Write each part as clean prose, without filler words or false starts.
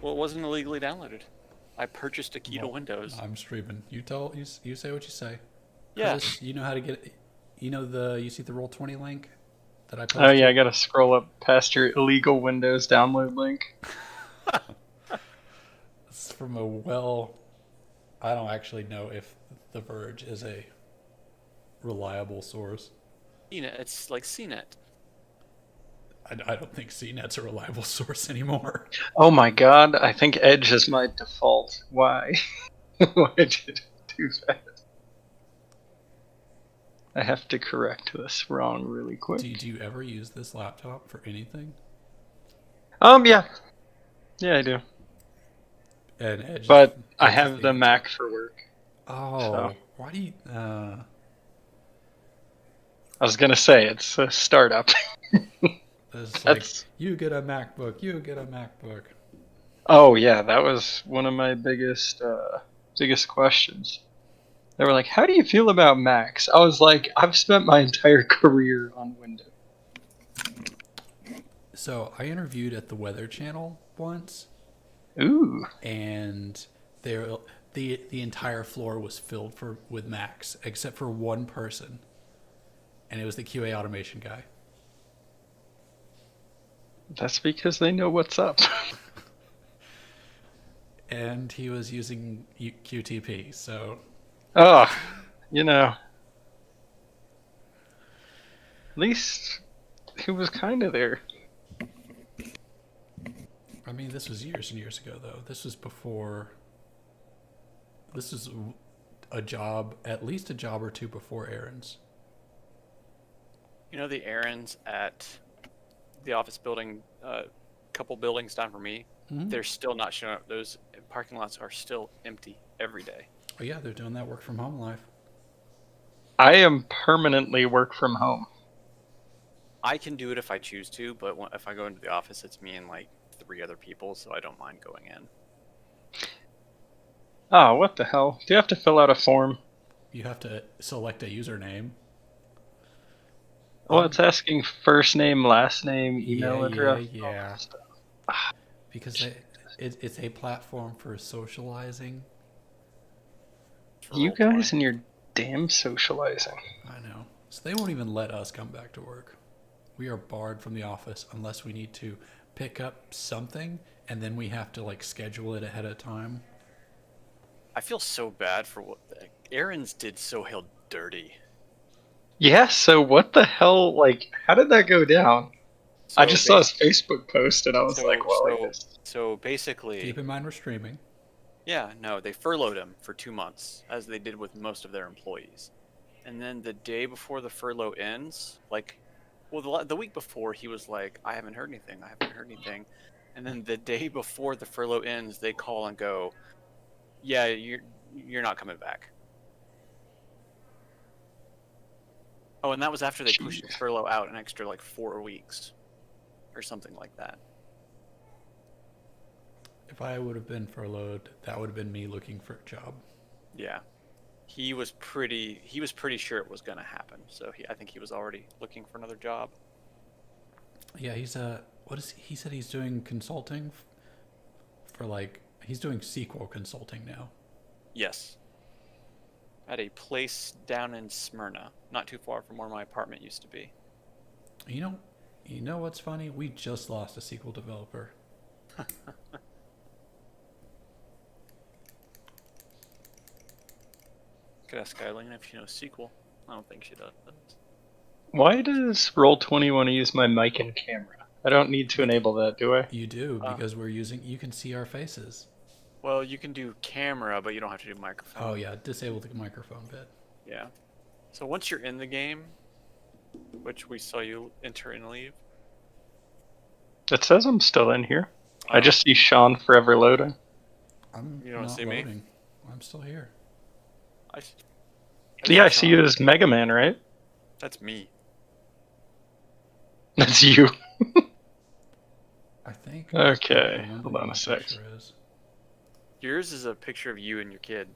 Well, it wasn't illegally downloaded. I purchased a key to Well, Windows. I'm streaming. You say what you say. Yeah. Chris, you know how to get. You see the Roll 20 link that I Oh yeah, I posted. gotta scroll up past your illegal Windows download link. It's from a well. I don't actually know if The Verge is a reliable source. CNET. It's like CNET. I don't think CNET's a reliable source anymore. Oh my god, I think Edge is my default. Why? Why did it do that? I have to correct this wrong really Do quick. you ever use this laptop for anything? Yeah. Yeah, I do. And Edge is But I Edge is have the the answer. Mac for work. So Oh, why do you? I was gonna say it's a startup. It's like That's you get a MacBook. You get a MacBook. Oh yeah, that was one of my biggest questions. They were like, "How do you feel about Macs?" I was like, "I've spent my entire career on Windows." So I interviewed at the Weather Channel once, Ooh, and there the entire floor was filled with Macs except for one person, and it was the QA automation guy. that's because they know what's up. And he was using QTP. So Oh, you know, at least he was kind of there. I mean, this was years and years ago, though. This was before. This was a job, at least a job or two before Aaron's. You know the errands at the office building, a couple buildings down from me. Mm-hmm. They're still not showing up. Those parking lots are still empty every day. Oh yeah, they're doing that work from home life. I am permanently work from home. I can do it if I choose to, but if I go into the office, it's me and like three other people, so I don't mind going in. Oh, what the hell? Do you have to fill out a form? You have to select a username. Well, it's asking first name, last name, Yeah, email yeah, address, all yeah. that stuff. Because it's a platform for socializing. For You roll guys 20. and your damn socializing. I know. So they won't even let us come back to work. We are barred from the office unless we need to pick up something, and then we have to like schedule it ahead of time. I feel so bad for what Aaron's did so hell dirty. Yeah, so what the hell, like, how did that go down? I So just saw his base Facebook post and I was like, so well, I so guess. so basically, Keep in mind we're streaming. yeah, no, they furloughed him for 2 months, as they did with most of their employees. And then the day before the furlough ends, like, well, the week before, he was like, I haven't heard anything. I haven't heard anything. And then the day before the furlough ends, they call and go, yeah, you're not coming back. Oh, and that was after they pushed the Jeez. furlough out an extra like 4 weeks or something like that. If I would have been furloughed, that would have been me looking for a job. Yeah. He was pretty sure it was going to happen. So I think he was already looking for another job. Yeah, what is he said he's doing consulting for like he's doing SQL consulting now. Yes. At a place down in Smyrna, not too far from where my apartment used to be. You know, you know what's funny? We just lost a SQL developer. Could ask Eileen if she knows SQL. I don't think she does. Why does Roll20 want to use my mic and camera? I don't need to enable that, do I? You do Uh, because we're using. You can see our faces. well, you can do camera, but you don't have to do Oh microphone. yeah, disable the microphone bit. Yeah. So once you're in the game, which we saw you enter and leave. It says I'm still in here. I Oh, just see Sean forever loading. I'm you don't not see me? loading. I'm still here. I, Yeah, see I see you Sean. as Mega Man, right? That's me. That's you. I think. I don't Okay, remember hold what on a my sec. picture is. Yours is a picture of you and your kid.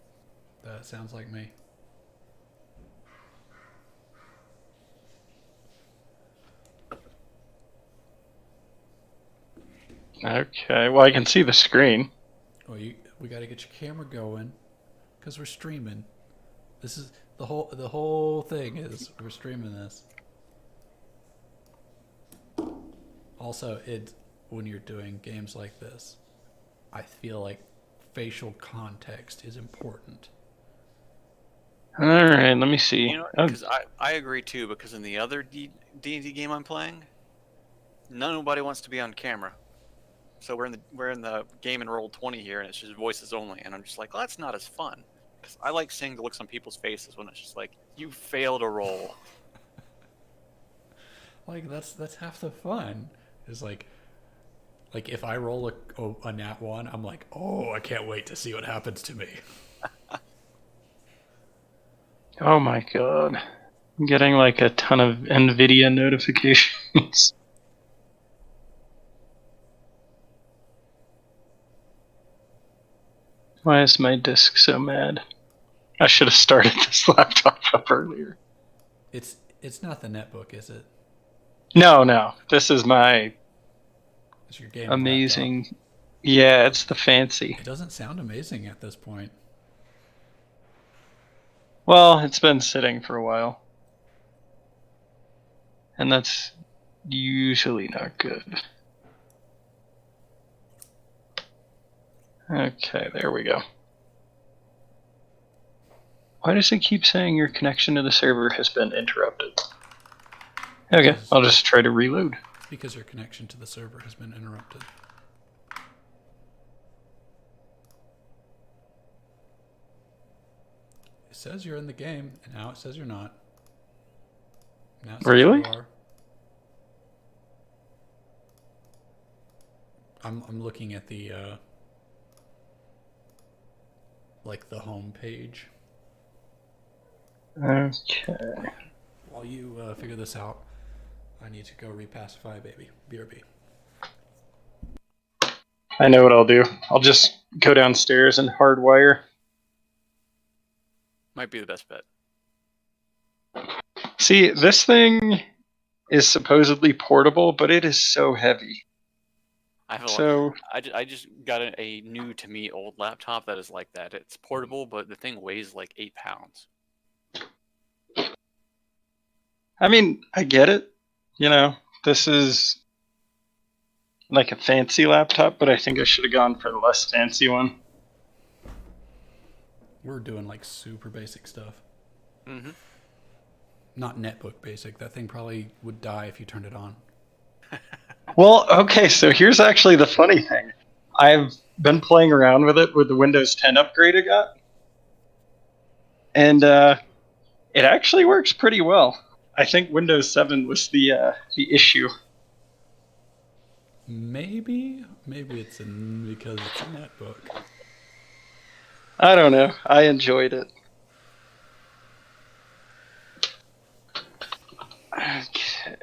That sounds like me. Okay, well I can see the screen. Well, we got to get your camera going because we're streaming. This is the whole thing is we're streaming this. Also, when you're doing games like this, I feel like facial context is important. Alright, let me see. You know, Oh, because I agree too. Because in the other D&D game I'm playing, nobody wants to be on camera. So we're in the game in Roll20 here, and it's just voices only. And I'm just like, well, that's not as fun. Because I like seeing the looks on people's faces when it's just like, you failed a roll. Like that's half the fun. Is like if I roll a nat one, I'm like, oh, I can't wait to see what happens to me. oh my god. I'm getting like a ton of NVIDIA notifications. Why is my disk so mad? I should have started this laptop up earlier. It's not the netbook, is it? No. This is my It's your game amazing. laptop. Yeah, it's the fancy. It doesn't sound amazing at this point. Well, it's been sitting for a while. And that's usually not good. Okay, there we go. Why does it keep saying your connection to the server has been interrupted? Okay, I'll just try to reload. It's because your connection to the server has been interrupted. It says you're in the game, and now it says you're not. Now it says Really? you are. I'm looking at the like the home page. Okay. While you figure this out, I need to go repacify baby. BRB. I know what I'll do. I'll just go downstairs and hardwire. Might be the best bet. See, this thing is supposedly portable, but it is so heavy. I just got a new to me old laptop that is like that. It's portable, but the thing weighs like 8 pounds. I mean, I get it. You know, this is like a fancy laptop, but I think I should have gone for the less fancy one. We're doing like super basic stuff. Mm-hmm. Not netbook basic. That thing probably would die if you turned it on. Well, okay, so here's actually the funny thing. I've been playing around with it with the Windows 10 upgrade I got. And it actually works pretty well. I think Windows 7 was the issue. Maybe it's because it's a netbook. I don't know. I enjoyed it. Okay.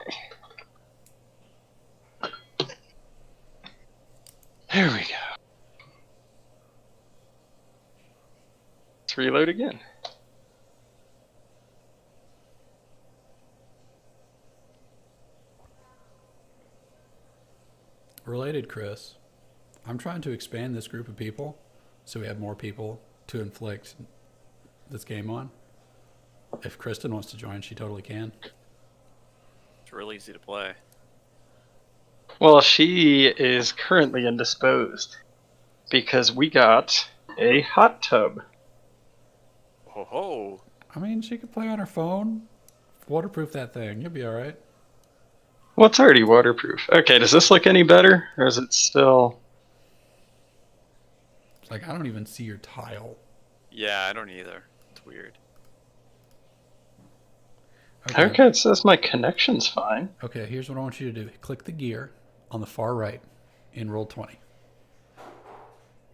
There we go. Let's reload again. Related, Chris. I'm trying to expand this group of people so we have more people to inflict this game on. If Kristen wants to join, she totally can. It's real easy to play. Well, she is currently indisposed because we got a hot tub. Ho ho! I mean, she could play on her phone. Waterproof that thing. You'll be all right. Well, it's already waterproof. Okay, does this look any better, or is it still... Like, I don't even see your tile. Yeah, I don't either. It's weird. Okay, it says my connection's fine. Okay, here's what I want you to do. Click the gear on the far right in Roll20.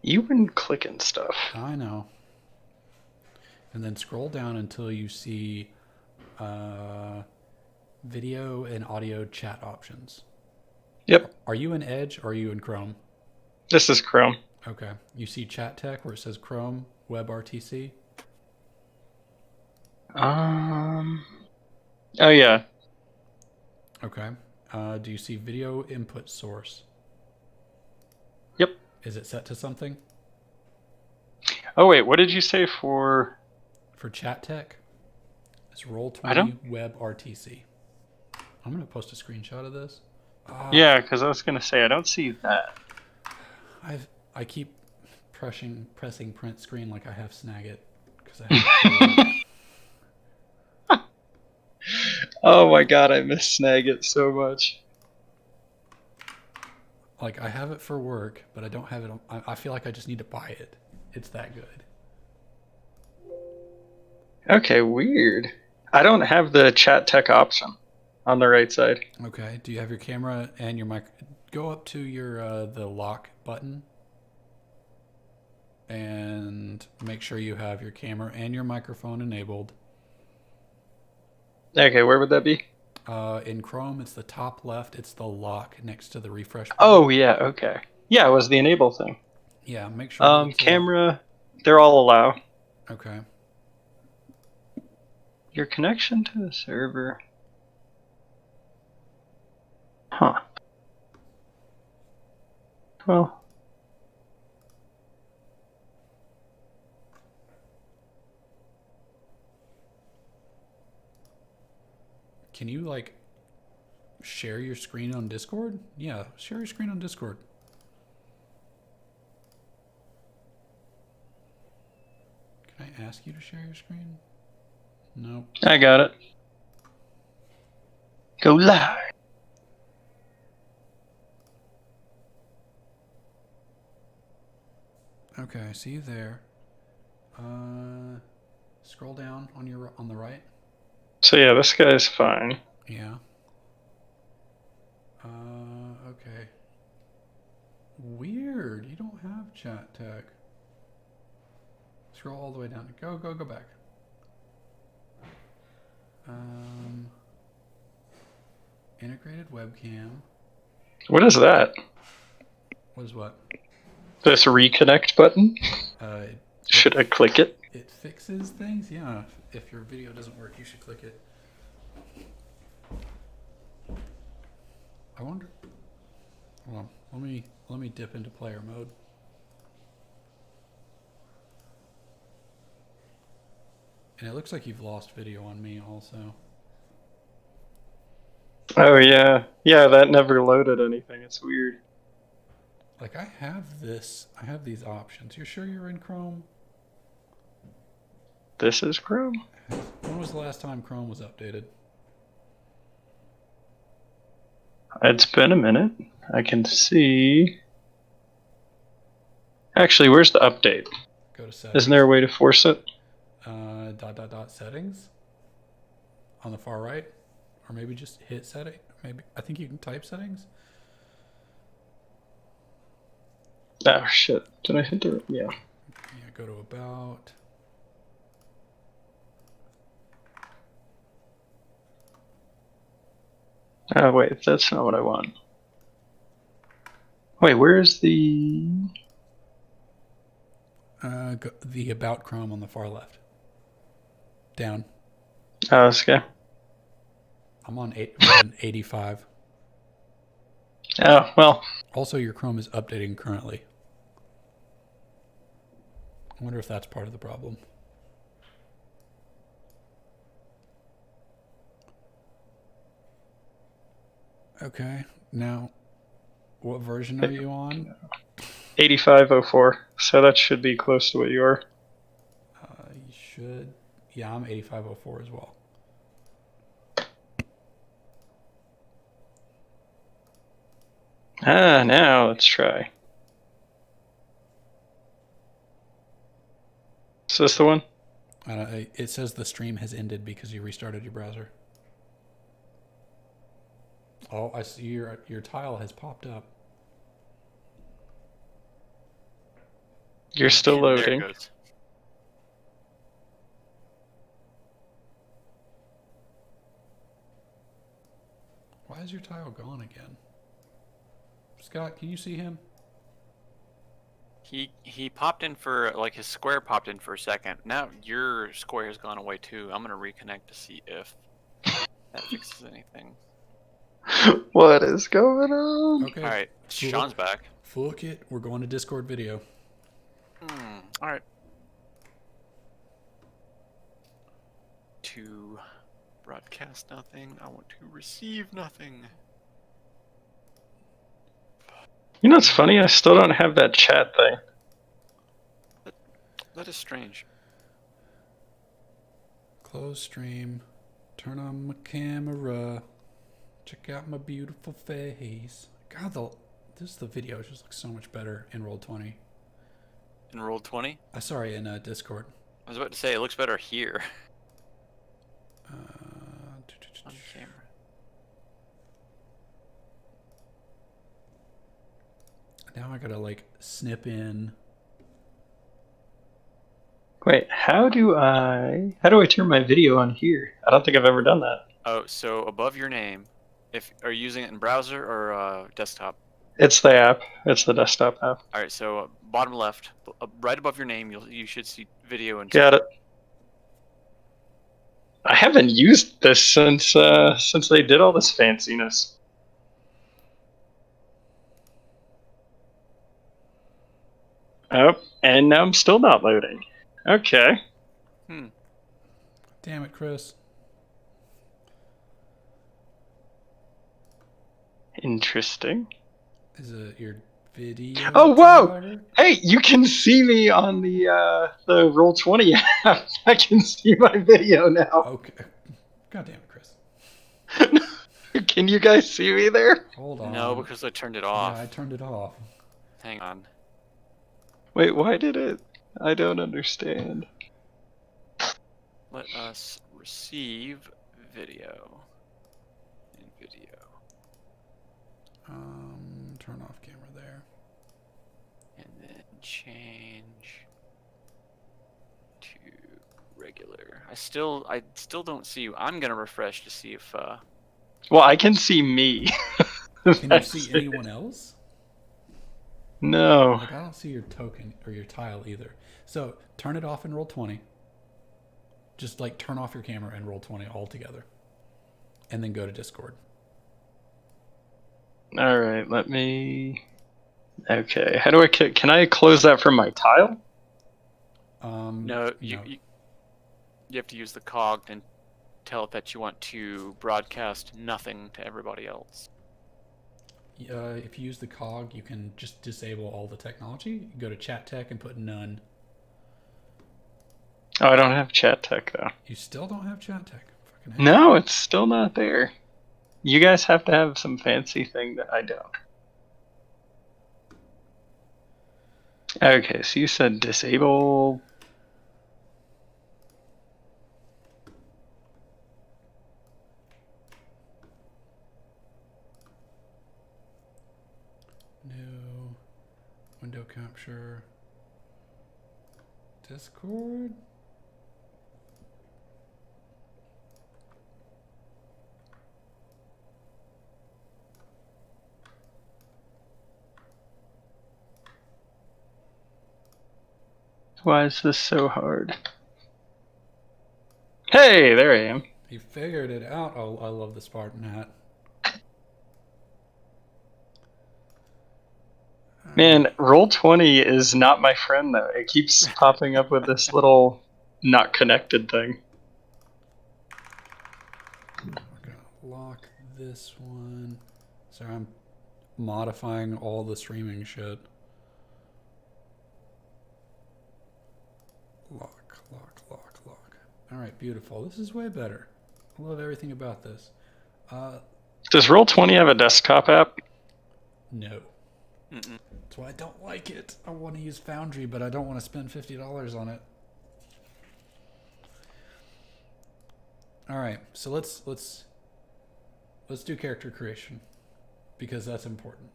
You've been clicking stuff. I know. And then scroll down until you see video and audio chat options. Yep. Are you in Edge or are you in Chrome? This is Chrome. Okay. You see Chat Tech where it says Chrome WebRTC? Oh, yeah. Okay. Do you see video input source? Is it set to something? Oh wait, what did you say for? For chat tech, it's Roll20 I don't. Web RTC. I'm gonna post a screenshot of this. Yeah, because I was gonna say I don't see that. I keep pressing print screen like I have Snagit because I have Oh my god, I miss Snagit so much. like I have it for work, but I don't have it. I feel like I just need to buy it. It's that good. Okay, weird. I don't have the chat tech option on the right side. Okay. Do you have your camera and your mic? Go up to your the lock button and make sure you have your camera and your microphone enabled. Okay, where would that be? In Chrome, it's the top left. It's the lock next to the refresh button. Oh yeah, okay. Yeah, it was the enable thing. Yeah, make sure. Camera, they're all allow. Okay. Your connection to the server. Huh. Well. Can you like share your screen on Discord? Yeah, share your screen on Discord. Can I ask you to share your screen? Nope. I got it. Go live. Okay, I see you there. Scroll down on the right. So yeah, this guy's fine. Yeah. Okay. Weird. You don't have chat tech. Scroll all the way down. Go back. Integrated webcam. What is that? What is what? This reconnect button? Uh, Should I click it? It fixes things. Yeah. If your video doesn't work, you should click it. I wonder. Hold on. Let me dip into player mode. And it looks like you've lost video on me also. Oh yeah. Yeah, that never loaded anything. It's weird. Like I have these options. You're sure you're in Chrome? This is Chrome? When was the last time Chrome was updated? It's been a minute. I can see. Actually, where's the update? Go to settings. Isn't there a way to force it? Settings on the far right, or maybe just hit setting. Maybe I think you can type settings. Oh shit! Did I hit it? Yeah. Yeah, go to about. Oh wait, that's not what I want. Wait, where's the? The about Chrome on the far left. Down. Oh, this guy. I'm on 85. Oh well. Also, your Chrome is updating currently. I wonder if that's part of the problem. Okay, now, what version are you on? 8504. So that should be close to what you are. You should. Yeah, I'm 8504 as well. Now let's try. Is this the one? It says the stream has ended because you restarted your browser. Oh, I see your tile has popped up. You're still There it loading. goes. Why is your tile gone again? Scott, can you see him? He popped in for, like, his square popped in for a second. Now your square has gone away too. I'm gonna reconnect to see if that fixes anything. What is going on? Okay. All right, Sean's back. Fuck it. We're going to Discord video. All right. To broadcast nothing. I want to receive nothing. You know, it's funny. I still don't have that chat thing. That is strange. Close stream. Turn on my camera. Check out my beautiful face. God, the video just looks so much better in Roll20. In Roll20? Sorry, in Discord. I was about to say, it looks better here. On camera. Now I gotta like snip in. Wait, how do I turn my video on here? I don't think I've ever done that. Oh, so above your name, are you using it in browser or desktop? It's the app. It's the desktop app. All right, so bottom left, right above your name, you should see video and. Got it. I haven't used this since they did all this fanciness. Oh, and now I'm still not loading. Okay. Damn it, Chris. Interesting. Is it your video? Oh, whoa! driver? Hey, you can see me on the Roll20 app. I can see my video now. Okay. God damn it, Chris. Can you guys see me there? Hold on. No, because I turned it off. Yeah, I turned it off. Hang on. Wait, why did it? I don't understand. Let us receive video. In video. Turn off camera there. And then change to regular. I still don't see you. I'm gonna refresh to see if Well, I can see me. Can you see anyone else? No. Like, I don't see your token or your tile either. So turn it off in Roll20. Just like turn off your camera and Roll20 all together. And then go to Discord. All right, let me. Okay, how do I? Can I close that from my tile? no, you have to use the cog and tell it that you want to broadcast nothing to everybody else. If you use the cog, you can just disable all the technology. You can go to chat tech and put none. Oh, I don't have chat tech though. You still don't have chat tech. Fucking hell. No, it's still not there. You guys have to have some fancy thing that I don't. Okay, so you said disable. New window capture. Discord. Why is this so hard? Hey, there I am. You figured it out. Oh, I love the Spartan hat. Man, Roll20 is not my friend though. It keeps popping up with this little not connected thing. We're gonna lock this one. Sorry, I'm modifying all the streaming shit. Lock, lock, lock, lock. All right, beautiful. This is way better. I love everything about this. Does Roll20 have a desktop app? No. Mm-mm. That's why I don't like it. I want to use Foundry, but I don't want to spend $50 on it. All right, so let's do character creation because that's important.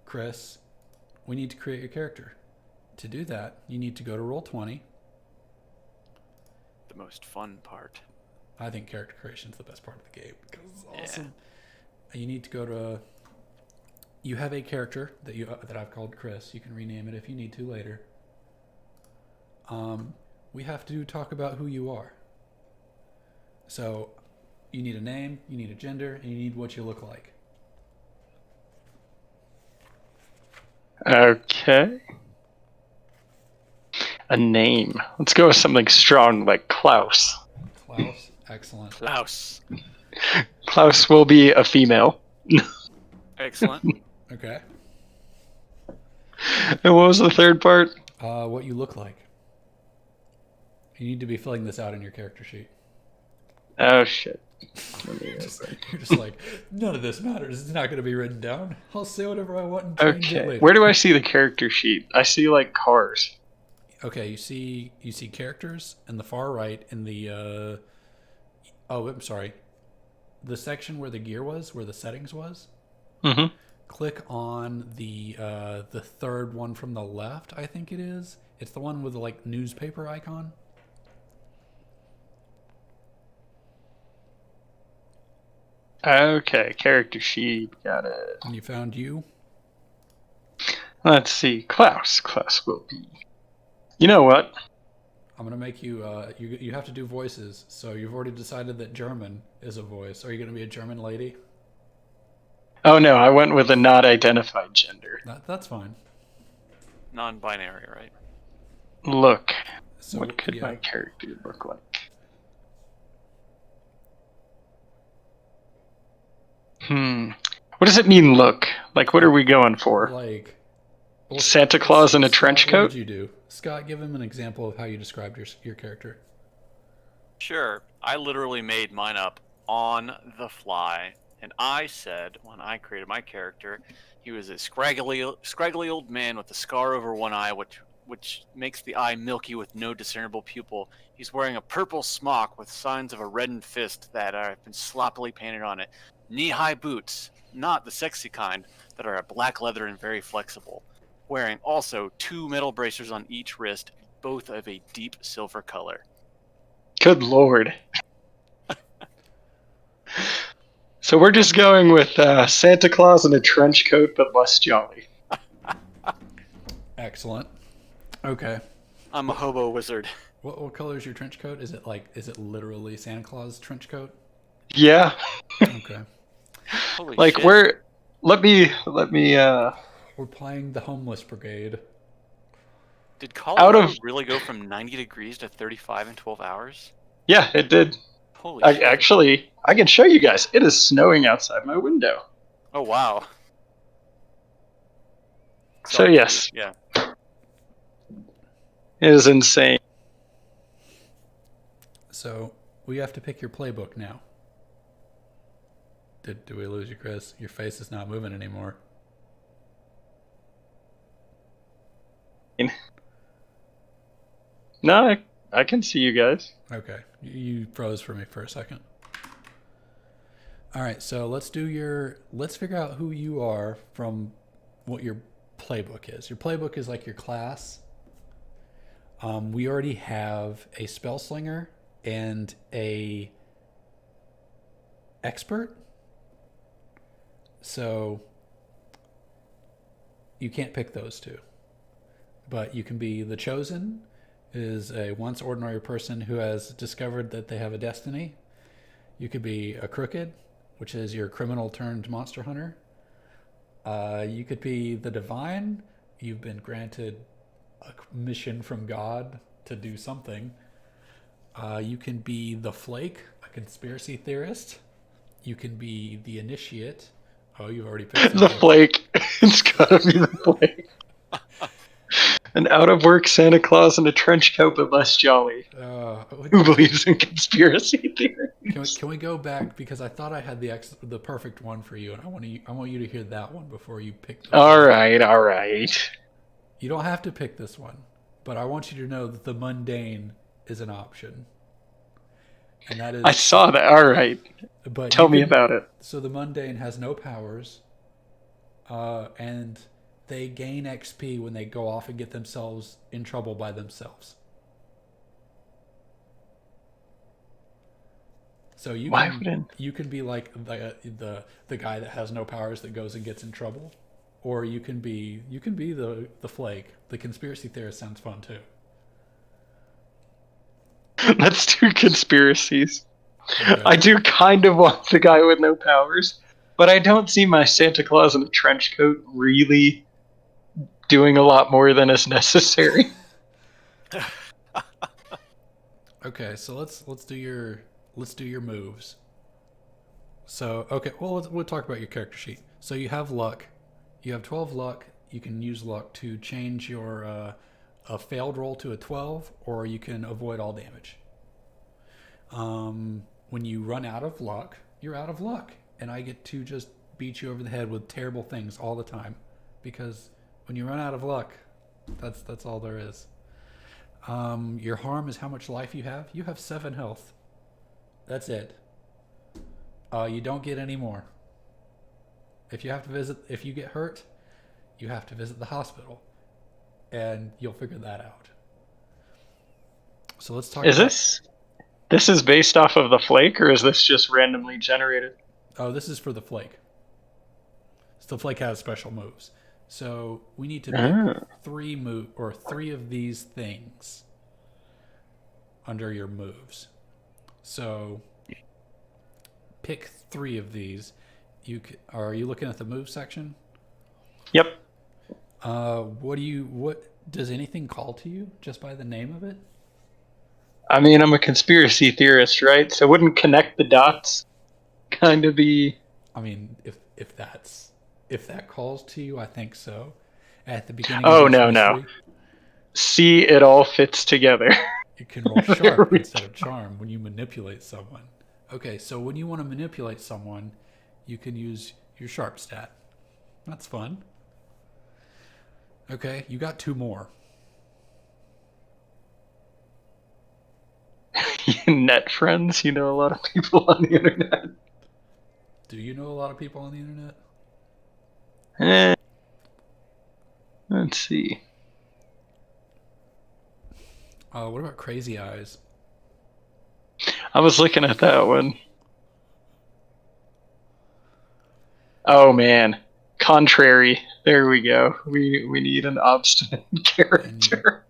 Chris, we need to create your character. To do that, you need to go to Roll20. The most fun part. I think character creation is the best part of the game because it's awesome. Yeah. You need to go to. You have a character that I've called Chris. You can rename it if you need to later. We have to talk about who you are. So, you need a name, you need a gender, and you need what you look like. Okay. A name. Let's go with something strong like Klaus. Klaus. Excellent. Klaus. Klaus will be a female. Excellent. Okay. And what was the third part? What you look like. You need to be filling this out in your character sheet. Oh shit. You're just like, none of this matters. It's not going to be written down. I'll say whatever I want and change it Okay. later. Where do I see the character sheet? I see like cars. Okay, you see characters in the far right in the oh, I'm sorry. The section where the gear was, where the settings was. Mm-hmm. Click on the third one from the left, I think it is. It's the one with the like newspaper icon. Okay, character sheet. Got it. And you found you. Let's see. Klaus. Klaus will be. You know what? I'm gonna make you you have to do voices. So you've already decided that German is a voice. Are you gonna be a German lady? Oh no, I went with a not identified gender. That's fine. Non-binary, right? Look. So What could yeah. my character look like? What does it mean, look? Like, what are we going for? Like Santa Claus in a trench Scott, coat? What did you do? Scott, give him an example of how you described your character. Sure. I literally made mine up on the fly, and I said when I created my character, he was a scraggly old man with a scar over one eye, which makes the eye milky with no discernible pupil. He's wearing a purple smock with signs of a reddened fist that have been sloppily painted on it. Knee-high boots, not the sexy kind, that are black leather and very flexible. Wearing also 2 metal bracers on each wrist, both of a deep silver color. Good lord. So we're just going with Santa Claus in a trench coat, but less jolly. Excellent. Okay. I'm a hobo wizard. What color is your trench coat? Is it literally Santa Claus trench coat? Yeah. Okay. Holy Like shit. let me We're playing the homeless brigade. Did Colorado out of- really go from 90 degrees to 35 in 12 hours? Yeah, it did. Holy shit. Actually, I can show you guys. It is snowing outside my window. Oh, wow. So Sorry, yes, Yeah. it is insane. So we have to pick your playbook now. Did we lose you, Chris? Your face is not moving anymore. No, I can see you guys. Okay. You froze for me for a second. All right, so let's figure out who you are from what your playbook is. Your playbook is like your class. We already have a spell slinger and a expert. So you can't pick those two. But you can be the chosen, is a once ordinary person who has discovered that they have a destiny. You could be a crooked, which is your criminal turned monster hunter. You could be the divine. You've been granted a mission from God to do something. You can be the flake, a conspiracy theorist. You can be the initiate. Oh, you've already picked The something. flake. It's gotta be the flake. An out-of-work Santa Claus in a trench coat, but less jolly. Who believes in conspiracy theories? Can we go back, because I thought I had the perfect one for you, and I want you to hear that one before you pick. All right. You don't have to pick this one, but I want you to know that the mundane is an option, and that is. I saw that. All right. But Tell me about it. So the mundane has no powers, and they gain XP when they go off and get themselves in trouble by themselves. So you can be like the guy that has no powers that goes and gets in trouble, or you can be the flake. The conspiracy theorist sounds fun too. Let's do conspiracies. Okay. I do kind of want the guy with no powers, but I don't see my Santa Claus in a trench coat really doing a lot more than is necessary. Okay, so let's do your moves. So okay, well we'll talk about your character sheet. So you have luck. You have 12 luck. You can use luck to change your a failed roll to a 12, or you can avoid all damage. When you run out of luck, you're out of luck, and I get to just beat you over the head with terrible things all the time, because when you run out of luck, that's all there is. Your harm is how much life you have. You have 7 health. That's it. You don't get any more. If you get hurt, you have to visit the hospital, and you'll figure that out. So let's talk. This is based off of the flake, or is this just randomly generated? Oh, this is for the flake. So the flake has special moves. So we need to pick 3 of these things under your moves. So pick 3 of these. Are you looking at the move section? Yep. What does anything call to you just by the name of it? I mean, I'm a conspiracy theorist, right? So wouldn't connect the dots kind of be? I mean, if that calls to you, I think so. At the beginning Oh, of each no. mystery, See, it all fits together. you can roll sharp instead of charm when you manipulate someone. Okay, so when you want to manipulate someone, you can use your sharp stat. That's fun. Okay, you got 2 more. Net friends, you know a lot of people on the internet. Do you know a lot of people on the internet? Let's see. What about Crazy Eyes? I was looking at that one. Oh man, contrary. There we go. We need an obstinate character.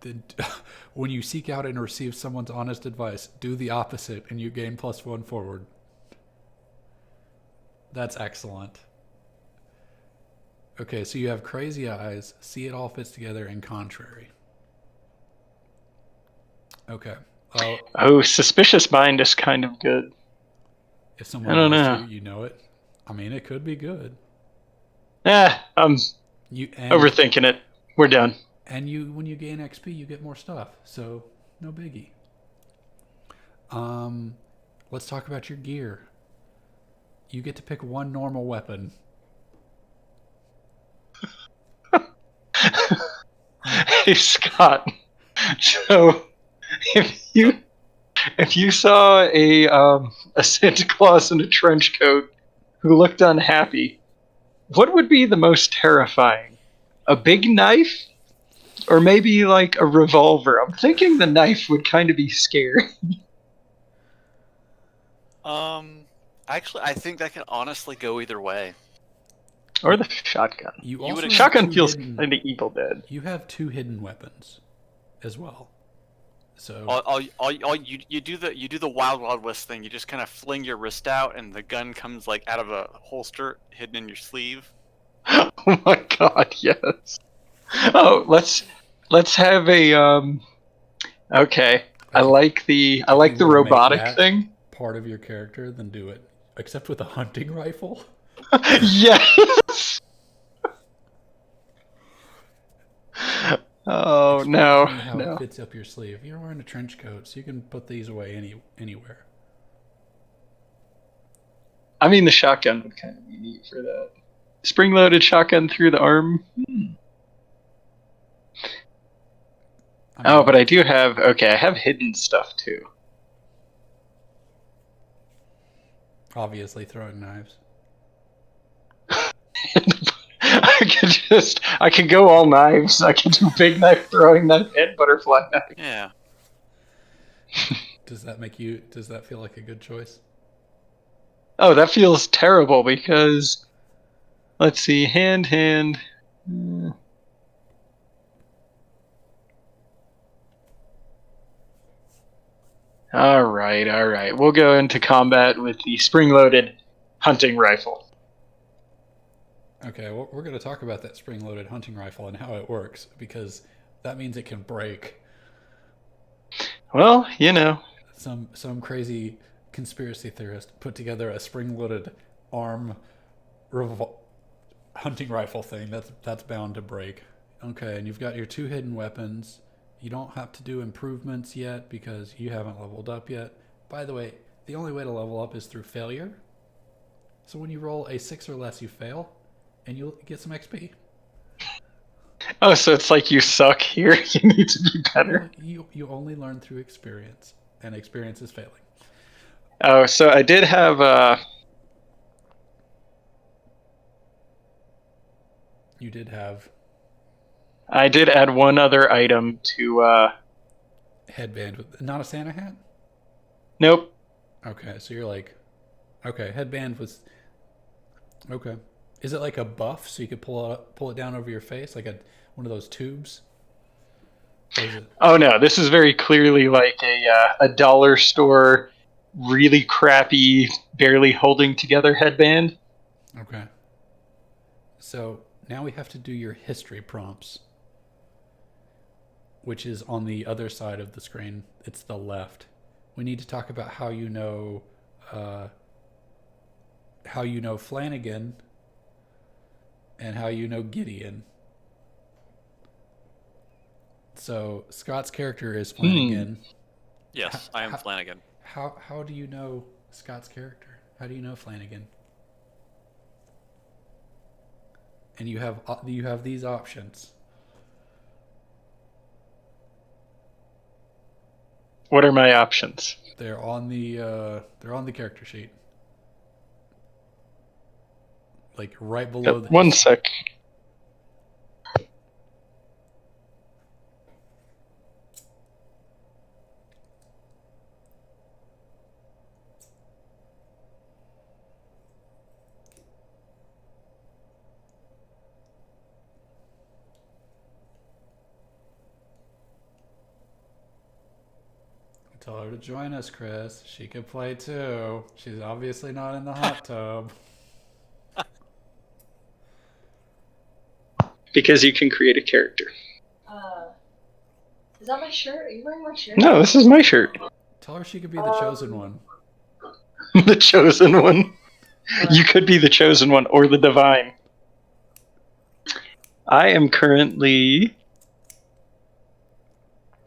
When you seek out and receive someone's honest advice, do the opposite, and you gain +1 forward. That's excellent. Okay, so you have Crazy Eyes, See It All Fits Together, and Contrary. Okay. Oh, Suspicious Mind is kind of good. If someone knows you know it. I mean, it could be good. I'm overthinking it. We're done. And when you gain XP, you get more stuff. So, no biggie. Let's talk about your gear. You get to pick 1 normal weapon. Hey Scott. So if you saw a Santa Claus in a trench coat who looked unhappy, what would be the most terrifying? A big knife? Or maybe like a revolver? I'm thinking the knife would kind of be scary. Actually, I think that can honestly go either way. Or the shotgun. You Shotgun feels kind of Evil Dead. You have 2 hidden weapons as well. So you do the Wild West thing. You just kind of fling your wrist out, and the gun comes like out of a holster hidden in your sleeve. Oh my god, yes. Oh, let's have a okay. I like the robotic thing. Part of your character, then do it. Except with a hunting rifle. Yes. Oh no! How it fits up your sleeve. You're wearing a trench coat, so you can put these away anywhere. I mean, the shotgun would kind of be neat for that. Spring-loaded shotgun through the arm. But I do have. Okay, I have hidden stuff too. Obviously, throwing knives. I could go all knives. I could do big knife, throwing knife, and butterfly knife. Yeah. Does that feel like a good choice? Oh, that feels terrible because, let's see, hand. All right. We'll go into combat with the spring-loaded hunting rifle. Okay, well, we're going to talk about that spring-loaded hunting rifle and how it works, because that means it can break. Well, Some crazy conspiracy theorist put together a spring-loaded arm revol- hunting rifle thing that's bound to break. Okay, and you've got your 2 hidden weapons. You don't have to do improvements yet because you haven't leveled up yet. By the way, the only way to level up is through failure. So when you roll a 6 or less, you fail, and you'll get some XP. oh, so it's like you suck here. You need to be better. Well, you only learn through experience, and experience is failing. Oh, so I did have You did have I did add one other item to headband with not a Santa hat. nope. Okay, so you're like, okay, headband was okay. Is it like a buff so you could pull it down over your face like one of those tubes? Or is it Oh no, this is very clearly like a dollar store, really crappy, barely holding together headband. okay? So now we have to do your history prompts, which is on the other side of the screen. It's the left. We need to talk about uh, how you know Flanagan, and how you know Gideon. So Scott's character is Flanagan. Yes, I am Flanagan. How do you know Scott's character? How do you know Flanagan? And you have these options. What are my options? They're on the character sheet. Like right below the One sec. Tell her to join us, Chris. She could play too. She's obviously not in the hot tub. Because you can create a character. Is that my shirt? Are you wearing my shirt? No, this is my shirt. Tell her she could be the chosen one. The chosen one. You could be the chosen one or the divine. I am currently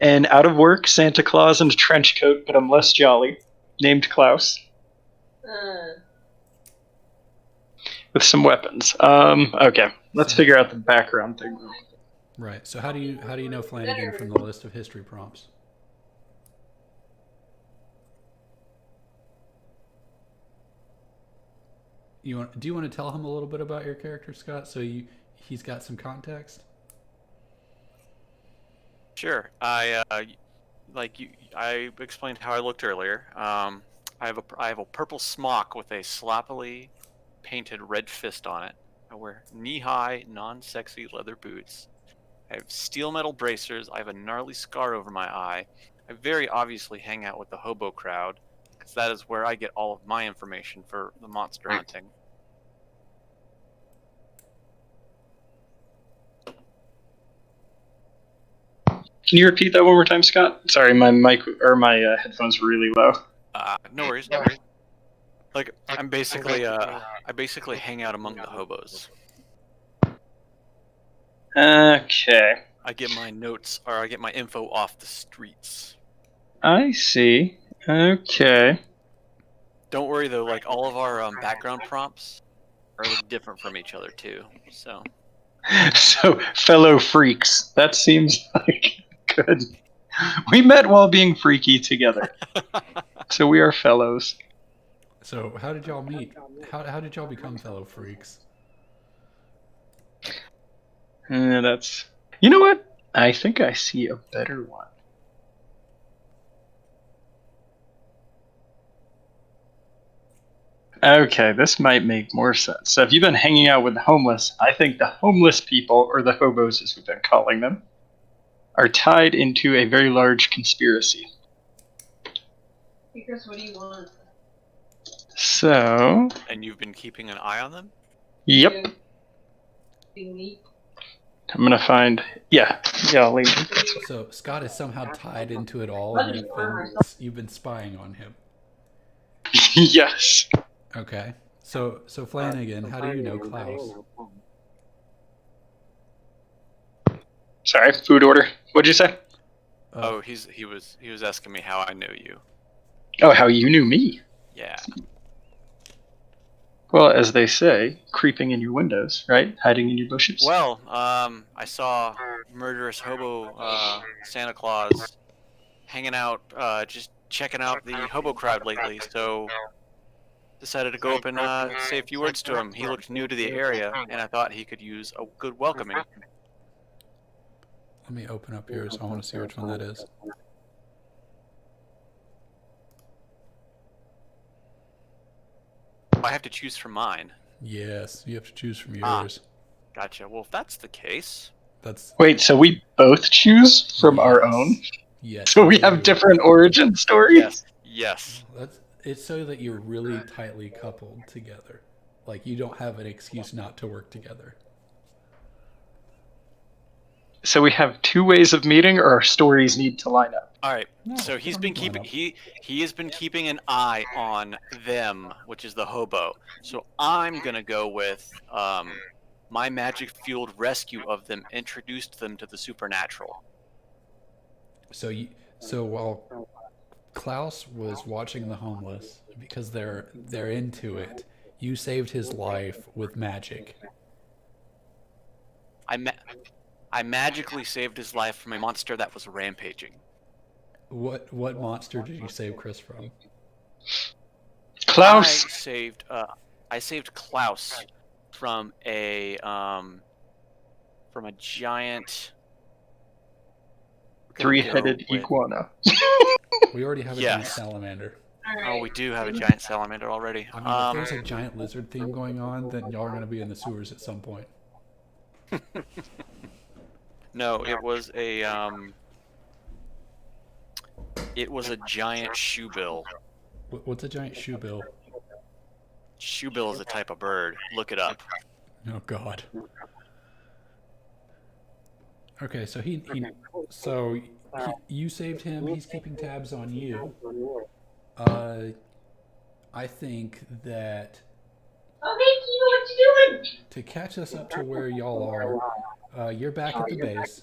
an out of work Santa Claus in a trench coat, but I'm less jolly, named Klaus. With some weapons. Okay. Let's figure out the background thing. Right. So how do you know Flanagan from the list of history prompts? Do you want to tell him a little bit about your character, Scott, so he's got some context? Sure. I explained how I looked earlier. I have a purple smock with a sloppily painted red fist on it. I wear knee-high, non-sexy leather boots. I have steel metal bracers. I have a gnarly scar over my eye. I very obviously hang out with the hobo crowd, because that is where I get all of my information for the monster hunting. Can you repeat that one more time, Scott? Sorry, my mic or my headphones were really low. No worries, no worries. Like I basically hang out among the hobos. Okay. I get my info off the streets. I see. Okay. Don't worry though, like all of our background prompts are like, different from each other too. So So, fellow freaks. That seems like good. We met while being freaky together. So we are fellows. So how did y'all meet? How did y'all become fellow freaks? That's. You know what? I think I see a better one. Okay, this might make more sense. So if you've been hanging out with the homeless, I think the homeless people, or the hobos as we've been calling them, are tied into a very large conspiracy. Hey Chris, what do you want? So, and you've been keeping an eye on them? yep. I'm gonna find. Yeah, I'll leave him. So Scott is somehow tied into it all, Let and me burn myself. you've been spying on him. Yes. Okay. So Flanagan, how do you know Klaus? Sorry, food order. What'd you say? Oh, he was asking me how I knew you. Oh, how you knew me? Yeah. Well, as they say, creeping in your windows, right? Hiding in your bushes. Well, I saw murderous hobo Santa Claus hanging out, just checking out the hobo crowd lately. So decided to go up and say a few words to him. He looked new to the area, and I thought he could use a good welcoming. Let me open up yours. I want to see which one that is. I have to choose from mine. Yes, you have to choose from Ah. yours. Gotcha. Well, if that's the case, That's Wait, so we both choose from our own? Yes. So we you have do. different origin stories? yes. It's so that you're really tightly coupled together. Like you don't have an excuse not to work together. So we have two ways of meeting, or our stories need to line up? All right. No, So they he's don't been need to line keeping up. he has been keeping an eye on them, which is the hobo. So I'm gonna go with my magic fueled rescue of them introduced them to the supernatural. So while Klaus was watching the homeless because they're into it, you saved his life with magic. I magically saved his life from a monster that was rampaging. What monster did you save Chris from? Klaus! I saved Klaus from a giant Three-headed iguana. We already have a giant salamander. Oh, we do have a giant salamander already. I mean, if there's a giant lizard theme going on, then y'all are going to be in the sewers at some point. No, it was a giant shoebill. What's a giant shoebill? Shoebill is a type of bird. Look it up. Oh God. Okay, so you saved him. He's keeping tabs on you. I think that Oh, Mickey, what you doing? to catch us up to where y'all are, you're back at the base.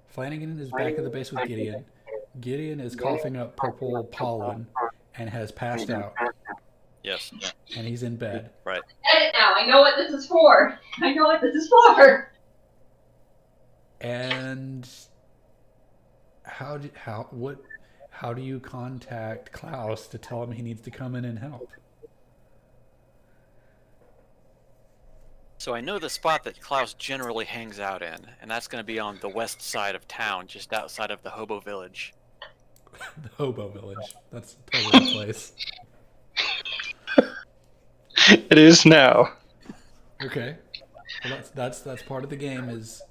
Flanagan is back at the base with Gideon. Gideon is coughing up purple pollen and has passed out. Yes. And he's in bed. Right. Edit now. I know what this is for. And how do you contact Klaus to tell him he needs to come in and help? So I know the spot that Klaus generally hangs out in, and that's going to be on the west side of town, just outside of the hobo village. The hobo village. That's totally the place. It is now. Okay. Well, that's part of the game is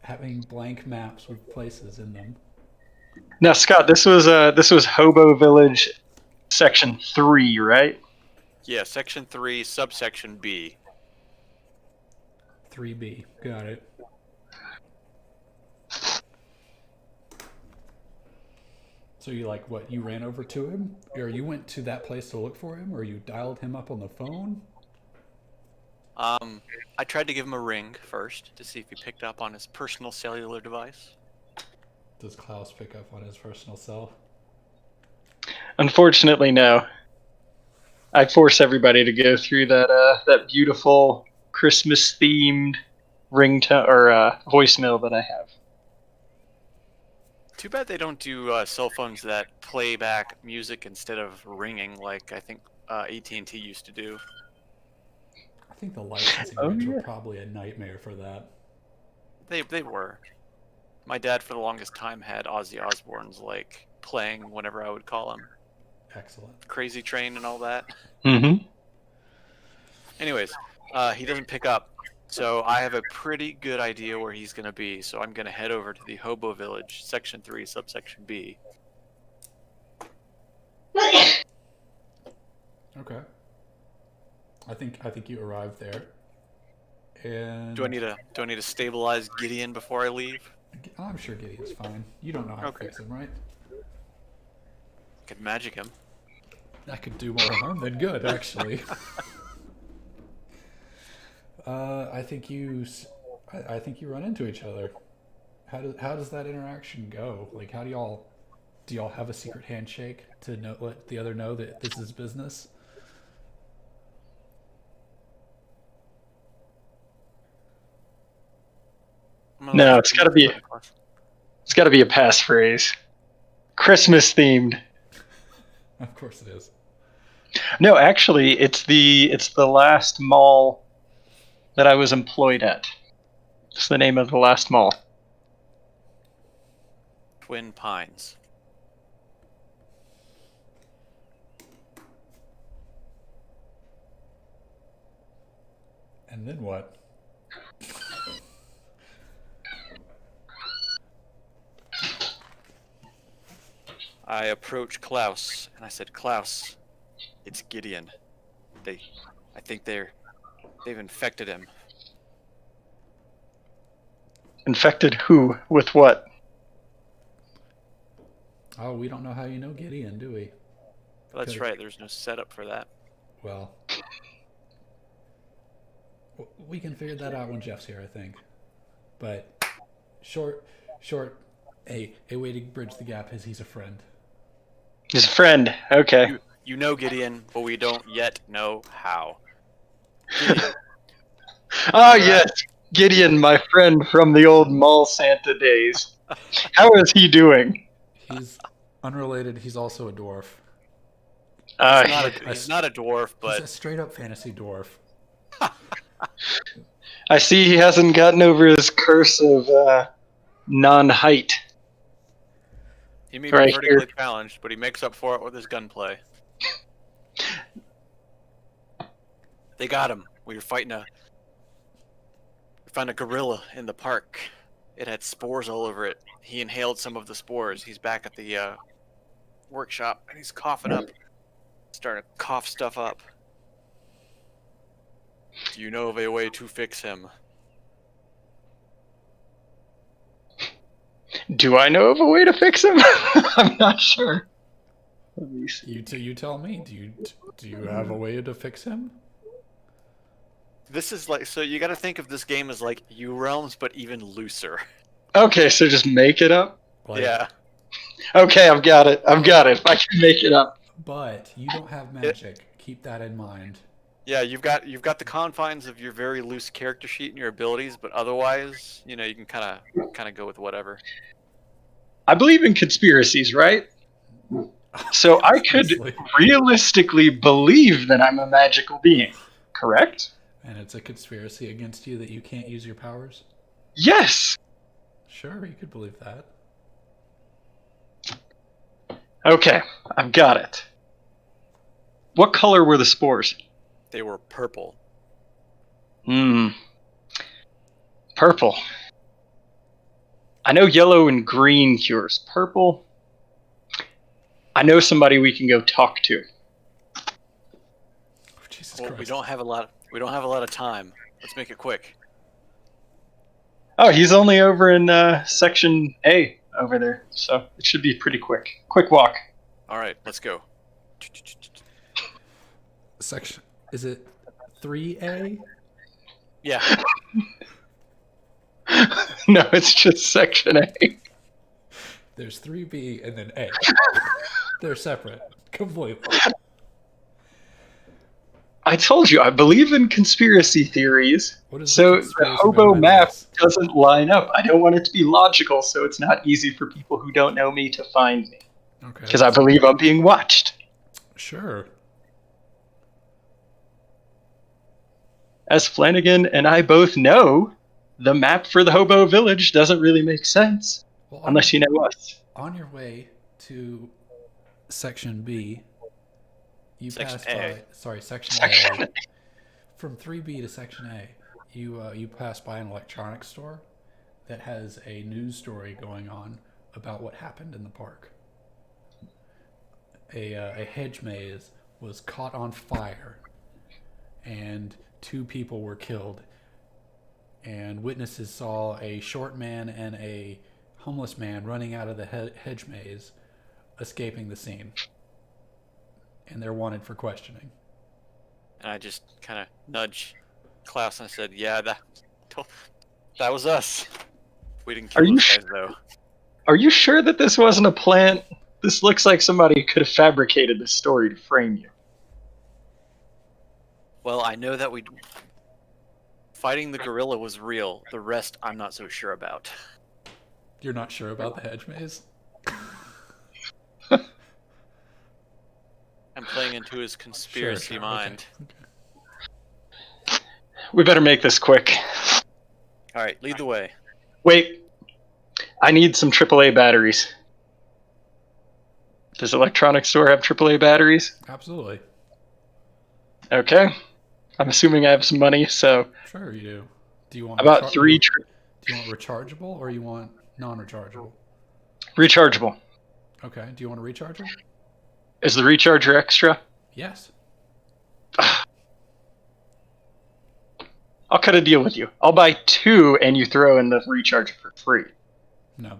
having blank maps with places in them. Now, Scott, this was Hobo Village, Section 3, right? Yeah, Section 3, Subsection B. 3B. Got it. So you you ran over to him? Or you went to that place to look for him? Or you dialed him up on the phone? I tried to give him a ring first to see if he picked up on his personal cellular device. Does Klaus pick up on his personal cell? Unfortunately, no. I force everybody to go through that beautiful Christmas-themed ringtone or voicemail that I have. Too bad they don't do cell phones that play back music instead of ringing like I think AT&T used to do. I think the licensing rights were probably a nightmare for that. They were. My dad for the longest time had Ozzy Osbourne's playing whenever I would call him. Excellent. Crazy Train and all that. Mm-hmm. Anyways, he doesn't pick up. So I have a pretty good idea where he's going to be. So I'm going to head over to the Hobo Village, Section 3, Subsection B. Okay. I think you arrived there, And Do I need to stabilize Gideon before I leave? I'm sure Gideon's fine. You don't know how to Okay. fix him, right? I could magic him. That could do more harm than good, actually. I think I think you run into each other. How does that interaction go? Like, how do y'all have a secret handshake to let the other know that this is business? I'm gonna No, let it's you- got to be a passphrase. Christmas themed. Of course it is. No, actually, it's the last mall that I was employed at. It's the name of the last mall. Twin Pines. And then what? I approach Klaus and I said, Klaus, it's Gideon. I think they've infected him. Infected who with what? Oh, we don't know how you know Gideon, do we? That's Okay. right. There's no setup for that. Well, we can figure that out when Jeff's here, I think. But short, a way to bridge the gap is he's a friend. His friend. Okay. You know Gideon, but we don't yet know how. Gideon, Oh yes, Gideon, my friend from the old mall Santa days. How is he doing? He's unrelated. He's also a dwarf. he's not a dwarf, He's but a straight up fantasy dwarf. I see he hasn't gotten over his curse of non-height. he may Right be vertically here. challenged, but he makes up for it with his gunplay. They got him. We found a gorilla in the park. It had spores all over it. He inhaled some of the spores. He's back at the workshop and he's coughing up, starting to cough stuff up. Do you know of a way to fix him? Do I know of a way to fix him? I'm not sure. Let me see. You tell me. Do you have a way to fix him? This is like, so you got to think of this game as like U Realms, but even looser. Okay, so just make it up. Like, Yeah. Okay, I've got it. I can make it up. But you don't have magic. Keep that in mind. Yeah, you've got the confines of your very loose character sheet and your abilities, but otherwise, you can kind of go with whatever. I believe in conspiracies, right? So I could Honestly. realistically believe that I'm a magical being, correct? And it's a conspiracy against you that you can't use your powers? Yes. Sure, you could believe that. Okay, I've got it. What color were the spores? They were purple. Purple. I know yellow and green cures. Purple. I know somebody we can go talk to. Oh, Jesus Well, Christ. we don't have a lot of time. Let's make it quick. Oh, he's only over in section A over there, so it should be pretty quick. Quick walk. All right, let's go. Section. Is it 3A? Yeah. No, it's just section A. There's 3B and then A. They're separate. Completely. I told you, I believe in conspiracy theories. What is So the the conspiracy hobo behind map this? doesn't line up. I don't want it to be logical, so it's not easy for people who don't know me to find me. Okay. Because I believe I'm being watched. Sure. As Flanagan and I both know, the map for the hobo village doesn't really make sense. Well, Unless you know us. on your way to section B, you Section pass A. by. Sorry, section Section A. From 3B to section A, you pass by an electronics store that has a news story going on about what happened in the park. A hedge maze was caught on fire, and 2 people were killed and witnesses saw a short man and a homeless man running out of the hedge maze, escaping the scene, and they're wanted for questioning. And I just kind of nudge Klaus and I said, "Yeah, that was us. We didn't kill Are you those guys though." Are you sure that this wasn't a plant? This looks like somebody could have fabricated this story to frame you. Well, I know that fighting the gorilla was real. The rest, I'm not so sure about. You're not sure about the hedge maze? I'm playing into his conspiracy mind. Okay. We better make this quick. All right, lead the way. Wait. I need some AAA batteries. Does Electronics Store have AAA batteries? Absolutely. Okay. I'm assuming I have some money, so Sure you do. Do you want about three do you want rechargeable or you want non-rechargeable? rechargeable. Okay. Do you want a recharger? Is the recharger extra? Yes. I'll cut a deal with you. I'll buy 2 and you throw in the recharger for free. No.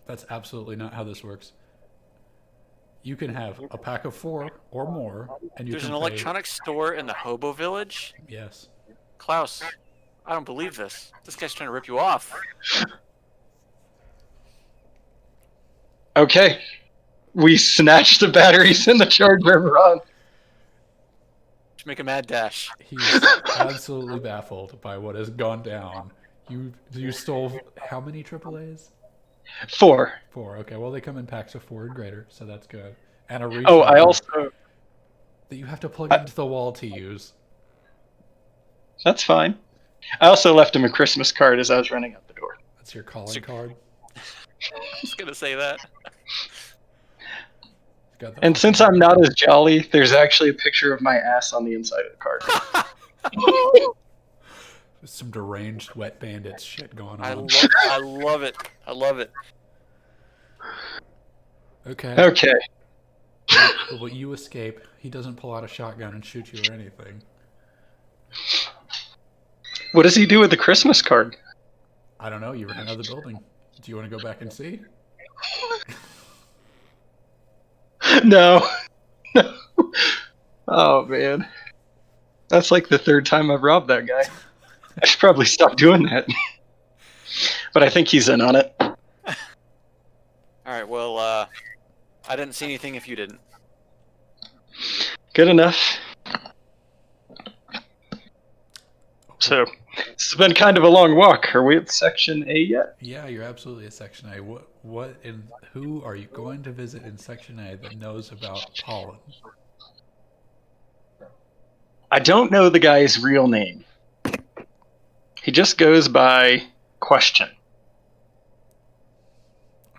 That's absolutely not how this works. You can have a pack of 4 or more, and you There's can an pay... electronics store in the hobo village? Yes. Klaus, I don't believe this. This guy's trying to rip you off. Okay. We snatch the batteries in the charger and run. To make a mad dash. He's absolutely baffled by what has gone down. You stole how many AAAs? 4. 4. Okay, well they come in packs of 4 and greater, so that's good. And a recharger Oh, I also... that you have to plug into the wall to use. That's fine. I also left him a Christmas card as I was running out the door. That's your calling card. I was gonna say that. Got the And since I'm not as jolly, there's actually a picture of my ass on the inside of the card. some deranged wet bandits shit going I on. love it. I love it. Okay. Okay. Well, you escape. He doesn't pull out a shotgun and shoot you or anything. What does he do with the Christmas card? I don't know. You ran out of the building. Do you want to go back and see? No. No. Oh, man. That's like the 3rd time I've robbed that guy. I should probably stop doing that. But I think he's in on it. All right. Well, I didn't see anything if you didn't. Good enough. So, this has been kind of a long walk. Are we at Section A yet? Yeah, you're absolutely at Section A. What and who are you going to visit in Section A that knows about pollen? I don't know the guy's real name. He just goes by Question.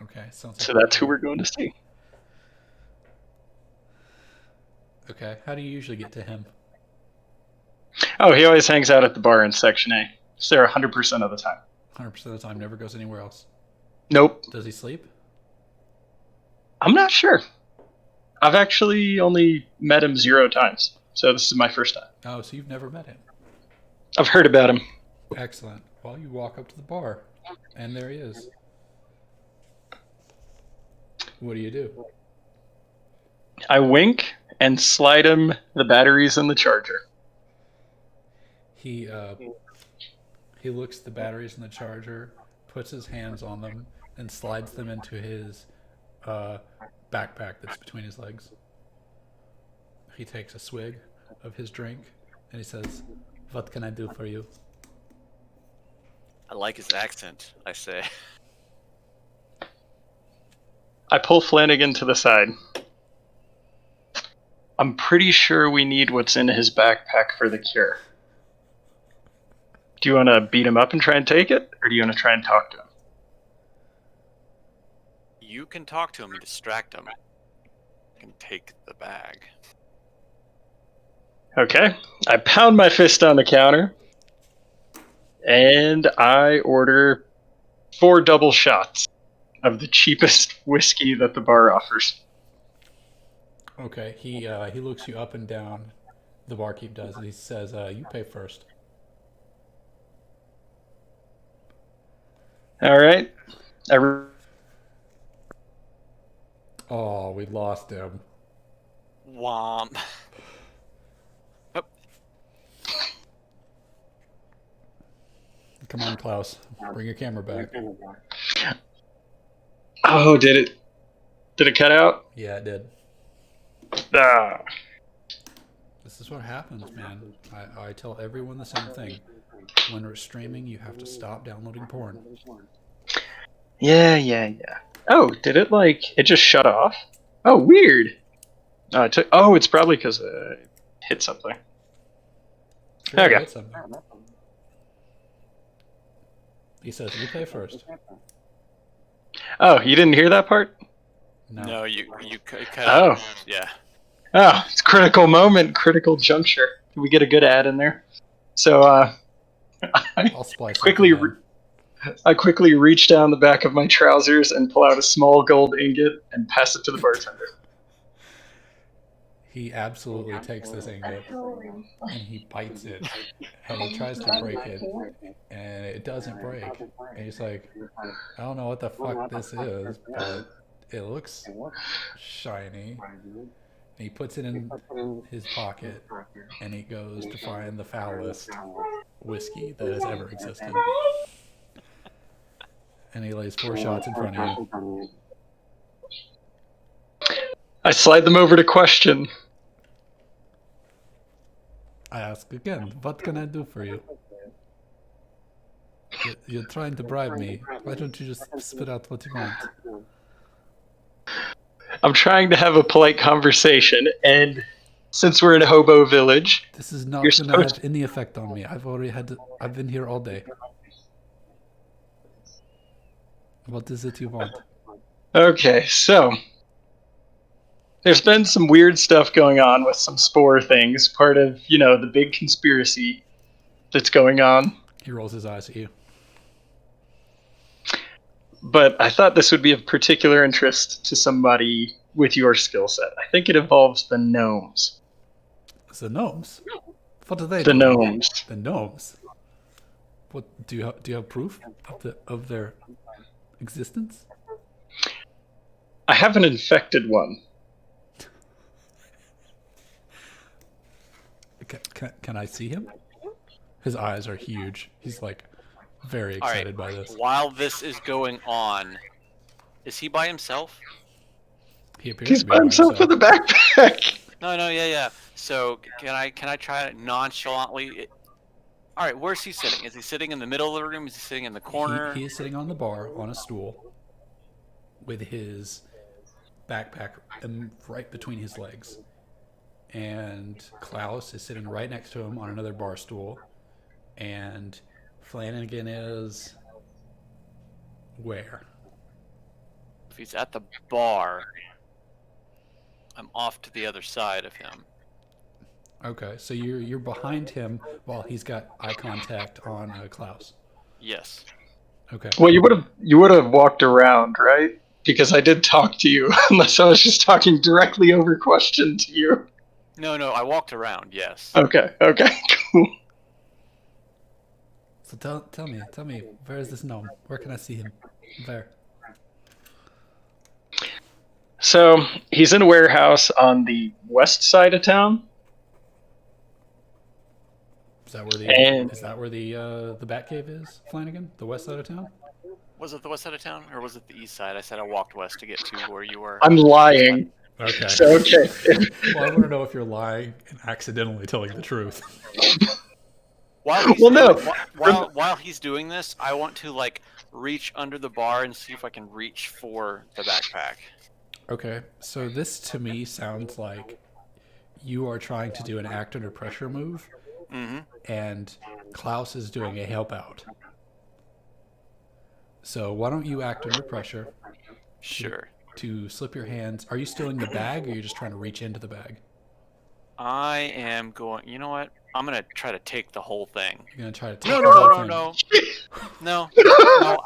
Okay, sounds So like that's who we're going to see. Okay, how do you usually get to him? Oh, he always hangs out at the bar in Section A. He's there 100% of the time. 100% of the time, never goes anywhere else. Nope. Does he sleep? I'm not sure. I've actually only met him 0 times. So this is my first time. Oh, so you've never met him. I've heard about him. Excellent. Well, you walk up to the bar, and there he is. What do you do? I wink and slide him the batteries in the charger. He looks at the batteries in the charger, puts his hands on them, and slides them into his backpack that's between his legs. He takes a swig of his drink, and he says, "What can I do for you?" I like his accent. I say. I pull Flanagan to the side. I'm pretty sure we need what's in his backpack for the cure. Do you want to beat him up and try and take it? Or do you want to try and talk to him? You can talk to him and distract him. You can take the bag. Okay. I pound my fist on the counter. And I order 4 double shots of the cheapest whiskey that the bar offers. Okay, he looks you up and down. The barkeep does, and he says, "You pay first." All right. I re- Oh, we lost him. Womp. Oh, Come on, Klaus. Bring your camera back. oh, did it? Did it cut out? Yeah, it did. Ah. This is what happens, man. I tell everyone the same thing. When we're streaming, you have to stop downloading porn. Yeah. Oh, did it it just shut off? Oh, weird. It's probably because I hit something. Sure, Okay. hit something. He says, you play first. Oh, you didn't hear that part? no, you cut Oh. out. Yeah. Oh, it's critical moment, critical juncture. Did we get a good ad in there? So, I'll splice quickly something in. I quickly reach down the back of my trousers and pull out a small gold ingot and pass it to the bartender. He absolutely takes this ingot and he bites it and he tries to break it and it doesn't break. And he's like, I don't know what the fuck this is, but it looks shiny. And he puts it in his pocket and he goes to find the foulest whiskey that has ever existed. And he lays 4 shots in front of you. I slide them over to question. I ask again, what can I do for you? You're trying to bribe me. Why don't you just spit out what you want? I'm trying to have a polite conversation, and since we're in a hobo village, This is not You're going to supposed have any effect on me. I've been here all day. What is it you want? okay, so there's been some weird stuff going on with some spore things, part of, the big conspiracy that's going on. He rolls his eyes at you. But I thought this would be of particular interest to somebody with your skill set. I think it involves the gnomes. The gnomes? What do they The do? gnomes. The gnomes? What do you have proof of their existence? I have an infected one. Can I see him? His eyes are huge. He's like very All right. excited by this. While this is going on, is he by himself? He appears He's to be by himself with a backpack. No, yeah. So can I try it nonchalantly? All right, where's he sitting? Is he sitting in the middle of the room? Is he sitting in the corner? He is sitting on the bar on a stool with his backpack right between his legs. And Klaus is sitting right next to him on another bar stool. And Flanagan is where? If he's at the bar, I'm off to the other side of him. Okay, so you're behind him while he's got eye contact on Klaus. Yes. Okay. Well, you would have walked around, right? Because I did talk to you, unless I was just talking directly over question to you. No, I walked around. Yes. Okay, cool. So tell me, where is this gnome? Where can I see him? Where? So he's in a warehouse on the west side of town. Is that where the Batcave is, Flanagan? The west side of town? Was it the west side of town, or was it the east side? I said I walked west to get to where you were. I'm lying. Okay. So okay. Well, I want to know if you're lying and accidentally telling the truth. While he's doing this, I want to reach under the bar and see if I can reach for the backpack. Okay, so this to me sounds like you are trying to do an act under pressure move, and Klaus is doing a help out. So why don't you act under pressure? Sure. To slip your hands. Are you still in the bag, or are you just trying to reach into the bag? I am going. You know what? I'm gonna try to take the whole thing. You're gonna try to take No.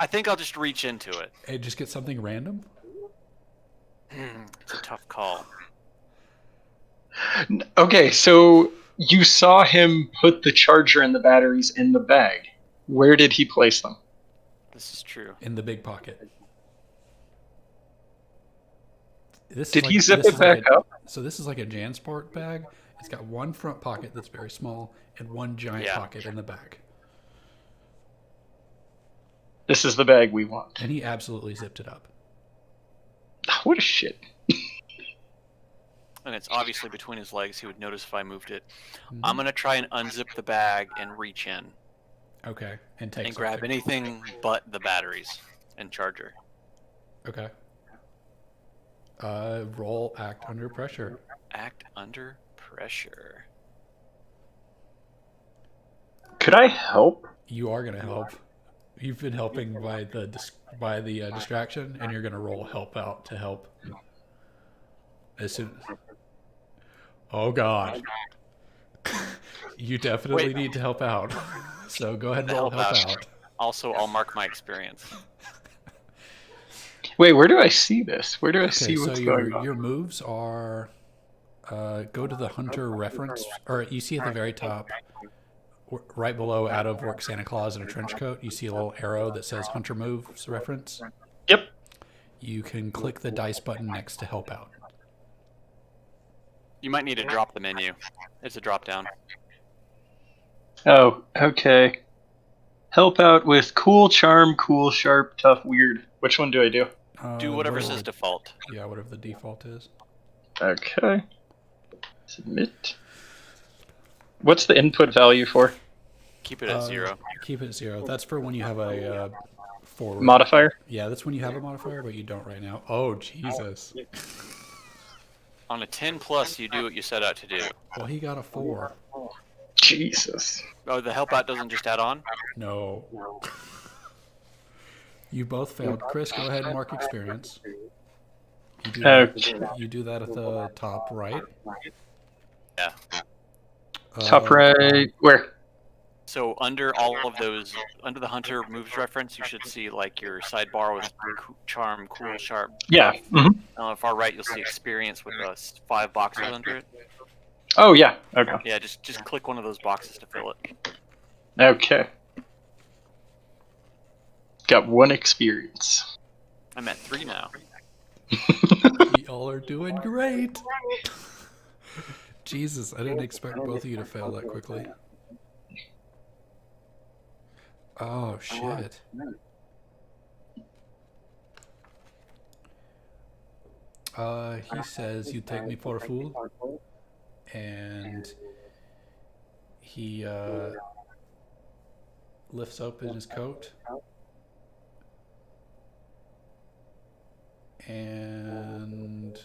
I think I'll just reach into it. And just get something random. It's a tough call. Okay, so you saw him put the charger and the batteries in the bag. Where did he place them? This is true. in the big pocket. This Did is he like, zip this it is back like a, up? So this is like a JanSport bag. It's got one front pocket that's very small and one giant Yeah. pocket in the back. This is the bag we want. And he absolutely zipped it up. What a shit. And it's obviously between his legs. He would notice if I moved it. Mhm. I'm gonna try and unzip the bag and reach in Okay. And take and grab something. anything but the batteries and charger. Okay. Roll act under pressure. Act under pressure. Could I help? You are gonna help. You've been helping by the distraction, and you're gonna roll help out to help. As soon. Oh God. You definitely Wait. need to help out. So go ahead and To roll help help out. out. Also, I'll mark my experience. Wait, where do I see this? Where do I Okay, see so what's going on? your moves are go to the hunter reference, or you see at the very top, right below out of work Santa Claus in a trench coat, you see a little arrow that says hunter moves reference. Yep. You can click the dice button next to help out. You might need to drop the menu. It's a drop down. Oh, okay. Help out with cool, charm, cool, sharp, tough, weird. Which one do I do? Do whatever whatever says default. Yeah, whatever the default is. Okay. Submit. What's the input value for? Keep it at 0. Keep it at 0. That's for when you have a forward. Modifier? Yeah, that's when you have a modifier, but you don't right now. Oh, Jesus. On a 10 plus, you do what you set out to do. Well, he got a 4. Jesus. Oh, the help out doesn't just add on? No. You both failed. Chris, go ahead and mark experience. You do Okay. you do that at the top right. Yeah. Top right. Where? So under all of those, under the hunter moves reference, you should see like your sidebar with charm, cool, sharp. Yeah. Mm-hmm. On the far right, you'll see experience with 5 boxes under it. Oh, yeah. Okay. Yeah, just click one of those boxes to fill it. Okay. Got 1 experience. I'm at 3 now. Y'all are doing great. Jesus, I didn't expect both of you to fail that quickly. Oh, shit. He says, "You take me for a fool," and he lifts open his coat, and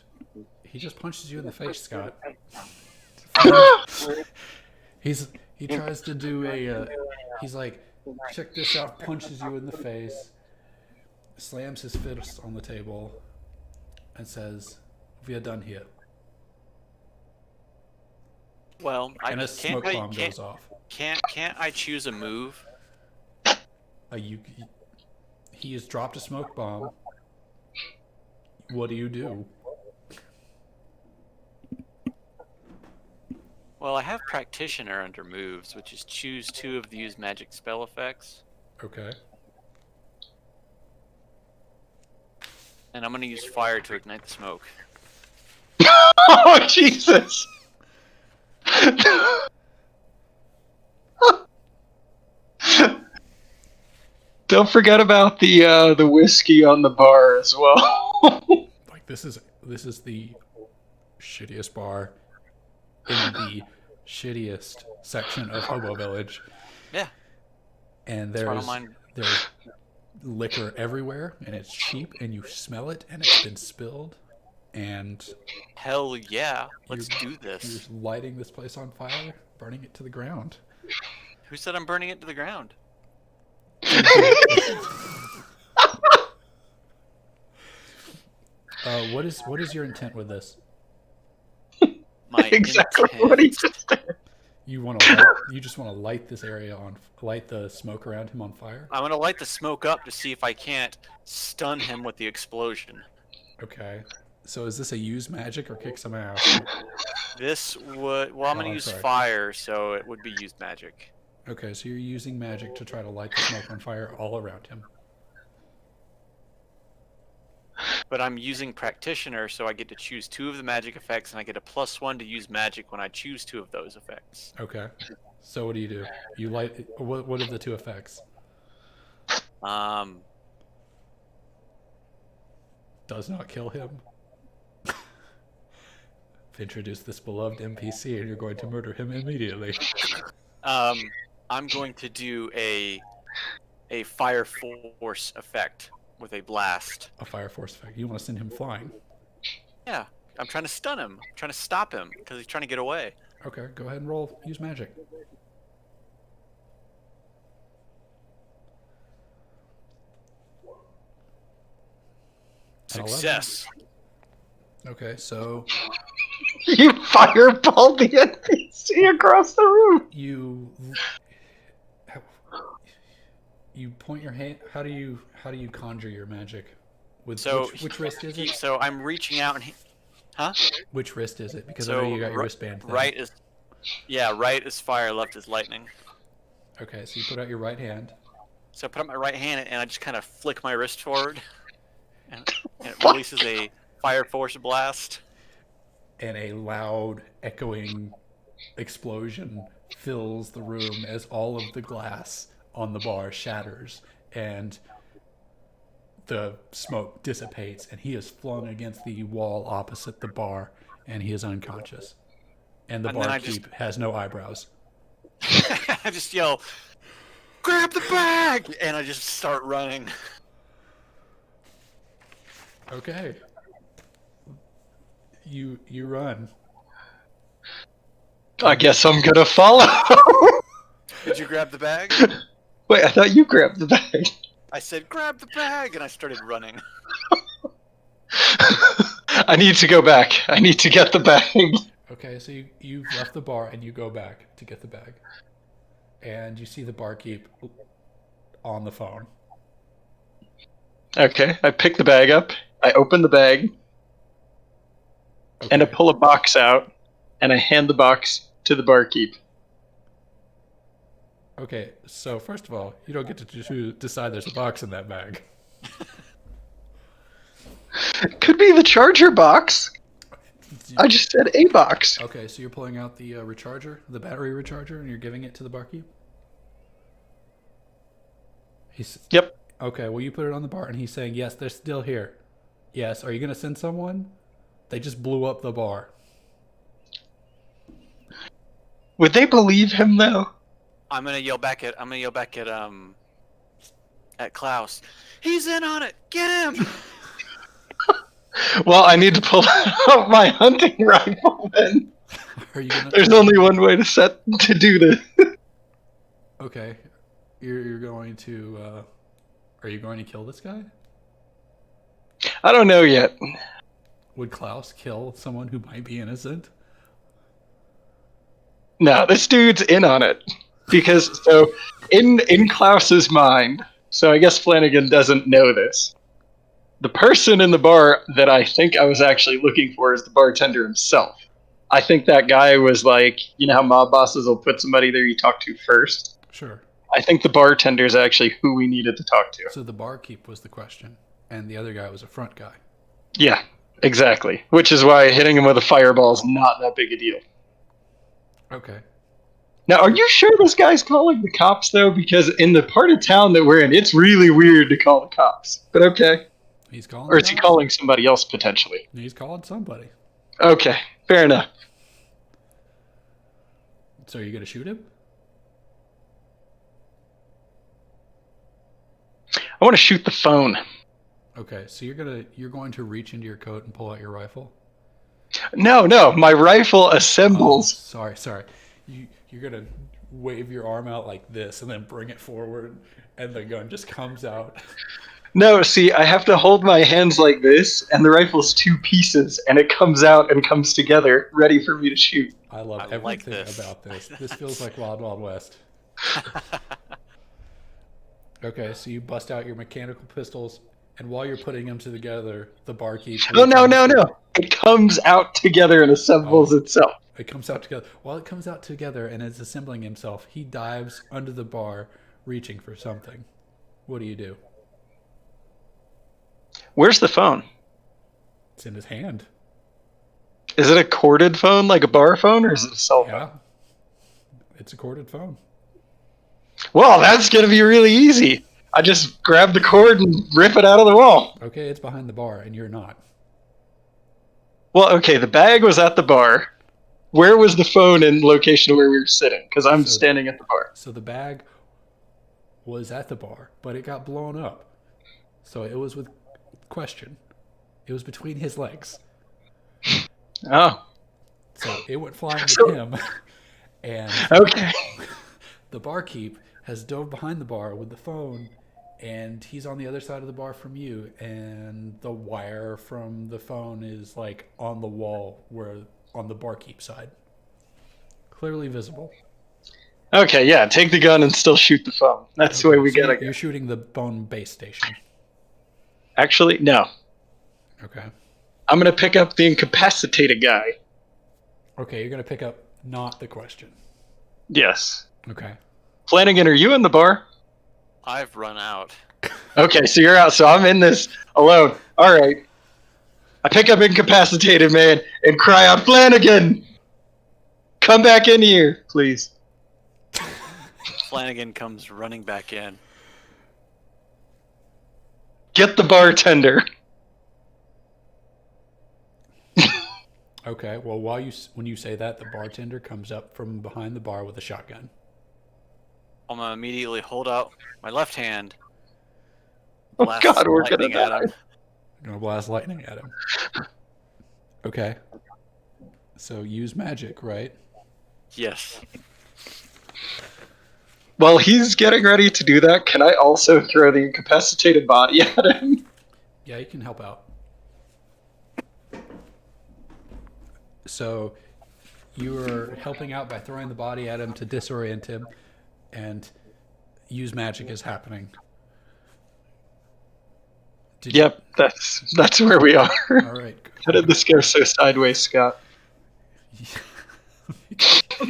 he just punches you in the face, Scott. He tries to do he's like, check this out, punches you in the face, slams his fist on the table, and says, "We are done here." Well, And a smoke bomb goes off. Can't I choose a move? He has dropped a smoke bomb. What do you do? Well, I have practitioner under moves, which is choose 2 of the use magic spell effects, Okay. and I'm gonna use fire to ignite the smoke. Oh, Jesus! Don't forget about the whiskey on the bar as well. Like this is the shittiest bar in the shittiest section of Hobo Village. Yeah. And That's why I don't mind. there's liquor everywhere, and it's cheap, and you smell it, and it's been spilled, and Hell yeah, let's do you're this. just lighting this place on fire, burning it to the ground. Who said I'm burning it to the ground? What is your intent with this? My Exactly intent. what he just did. You just want to light this area light the smoke around him on fire? I'm gonna light the smoke up to see if I can't stun him with the explosion. Okay. So is this a use magic or kick some ass? This would. Well, I'm Oh, gonna I'm use sorry. fire, so it would be used magic. Okay, so you're using magic to try to light the smoke on fire all around him. But I'm using practitioner, so I get to choose 2 of the magic effects, and I get a +1 to use magic when I choose 2 of those effects. Okay. So what do? You light. What are the 2 effects? Um, Does not kill him. Introduce this beloved NPC, and you're going to murder him immediately. I'm going to do a fire force effect with a blast. A fire force effect. You want to send him flying? Yeah, I'm trying to stun him. I'm trying to stop him because he's trying to get away. Okay, go ahead and roll. Use magic. An 11. Success. Okay, so You fireballed the NPC across the room. you point your hand. How do you conjure your magic? With So which wrist is it? So I'm reaching out and Which wrist is it? Because I so know you got your wristband thing. right is fire, left is lightning. Okay, so you put out your right hand. So I put up my right hand and I just kind of flick my wrist forward, and it releases a fire force blast. And a loud, echoing explosion fills the room as all of the glass on the bar shatters and the smoke dissipates, and he is flung against the wall opposite the bar, and he is unconscious. And the And then I barkeep has no eyebrows. I just yell, "Grab the bag!" and I just start running. Okay. You run. I guess I'm gonna follow. Did you grab the bag? Wait, I thought you grabbed the bag. I said, "Grab the bag!" and I started running. I need to go back. I need to get the bag. Okay, so you've left the bar and you go back to get the bag. And you see the barkeep on the phone. Okay, I pick the bag up. I open the bag. Okay. And I pull a box out, and I hand the box to the barkeep. Okay, so first of all, you don't get to decide there's a box in that bag. Could be the charger box. I just said a box. Okay, so you're pulling out the the battery recharger, and you're giving it to the barkeep? Yep. Okay, well, you put it on the bar, and he's saying, yes, they're still here. Yes, are you going to send someone? They just blew up the bar. Would they believe him though? I'm gonna yell back at Klaus. He's in on it. Get him! Well, I need to pull out my hunting rifle then. Are you gonna... There's only one way to do this. Okay, you're going to. Are you going to kill this guy? I don't know yet. Would Klaus kill someone who might be innocent? No, this dude's in on it. Because, so, in Klaus's mind, so I guess Flanagan doesn't know this, the person in the bar that I think I was actually looking for is the bartender himself. I think that guy was like, you know how mob bosses will put somebody there you talk to first? Sure. I think the bartender is actually who we needed to talk to. So the barkeep was the question, and the other guy was a front guy. Yeah, exactly. Which is why hitting him with a fireball is not that big a deal. Okay. Now, are you sure this guy's calling the cops, though? Because in the part of town that we're in, it's really weird to call the cops. But okay. He's calling. Or is he calling somebody else, potentially? He's calling somebody. Okay, fair enough. So are you going to shoot him? I want to shoot the phone. Okay, so you're going to reach into your coat and pull out your rifle? No, my rifle assembles. Oh, sorry. You're going to wave your arm out like this and then bring it forward, and the gun just comes out. No, see, I have to hold my hands like this, and the rifle's 2 pieces, and it comes out and comes together, ready for me to shoot. I love everything about this. This feels like Wild Wild West. Okay, so you bust out your mechanical pistols, and while you're putting them together, the barkeep... Oh, no. It comes out together and assembles itself. It comes out together. While it comes out together and is assembling himself, he dives under the bar, reaching for something. What do you do? Where's the phone? It's in his hand. Is it a corded phone, like a bar phone, or is it a cell phone? Yeah. It's a corded phone. Well, that's gonna be really easy. I just grab the cord and rip it out of the wall. Okay, it's behind the bar, and you're not. Well, okay, the bag was at the bar. Where was the phone in location where we were sitting? Because I'm So- standing at the bar. So the bag was at the bar, but it got blown up. So it was with question. It was between his legs. Oh, So it went flying with So- him. And okay. the barkeep has dove behind the bar with the phone, and he's on the other side of the bar from you, and the wire from the phone is like on the wall where on the barkeep side. Clearly visible. Okay, yeah, take the gun and still shoot the phone. That's the way we So gotta go. You're shooting the phone base station. Actually, no. Okay. I'm gonna pick up the incapacitated guy. Okay, you're gonna pick up not the question. Yes. Okay. Flanagan, are you in the bar? I've run out. Okay, so you're out, so I'm in this alone. Alright. I pick up incapacitated man and cry out, Flanagan! Come back in here, please. Flanagan comes running back in. Get the bartender. Okay. Well, when you say that, the bartender comes up from behind the bar with a shotgun. I'm gonna immediately hold out my left hand. Oh blast god, we're gonna lightning at die. him. I'm gonna blast lightning at him. Okay. So use magic, right? Yes. While he's getting ready to do that, can I also throw the incapacitated body at him? Yeah, you can help out. So you are helping out by throwing the body at him to disorient him, and use magic is happening. Did Yep, that's where we are. All right. How did this go so sideways, Scott?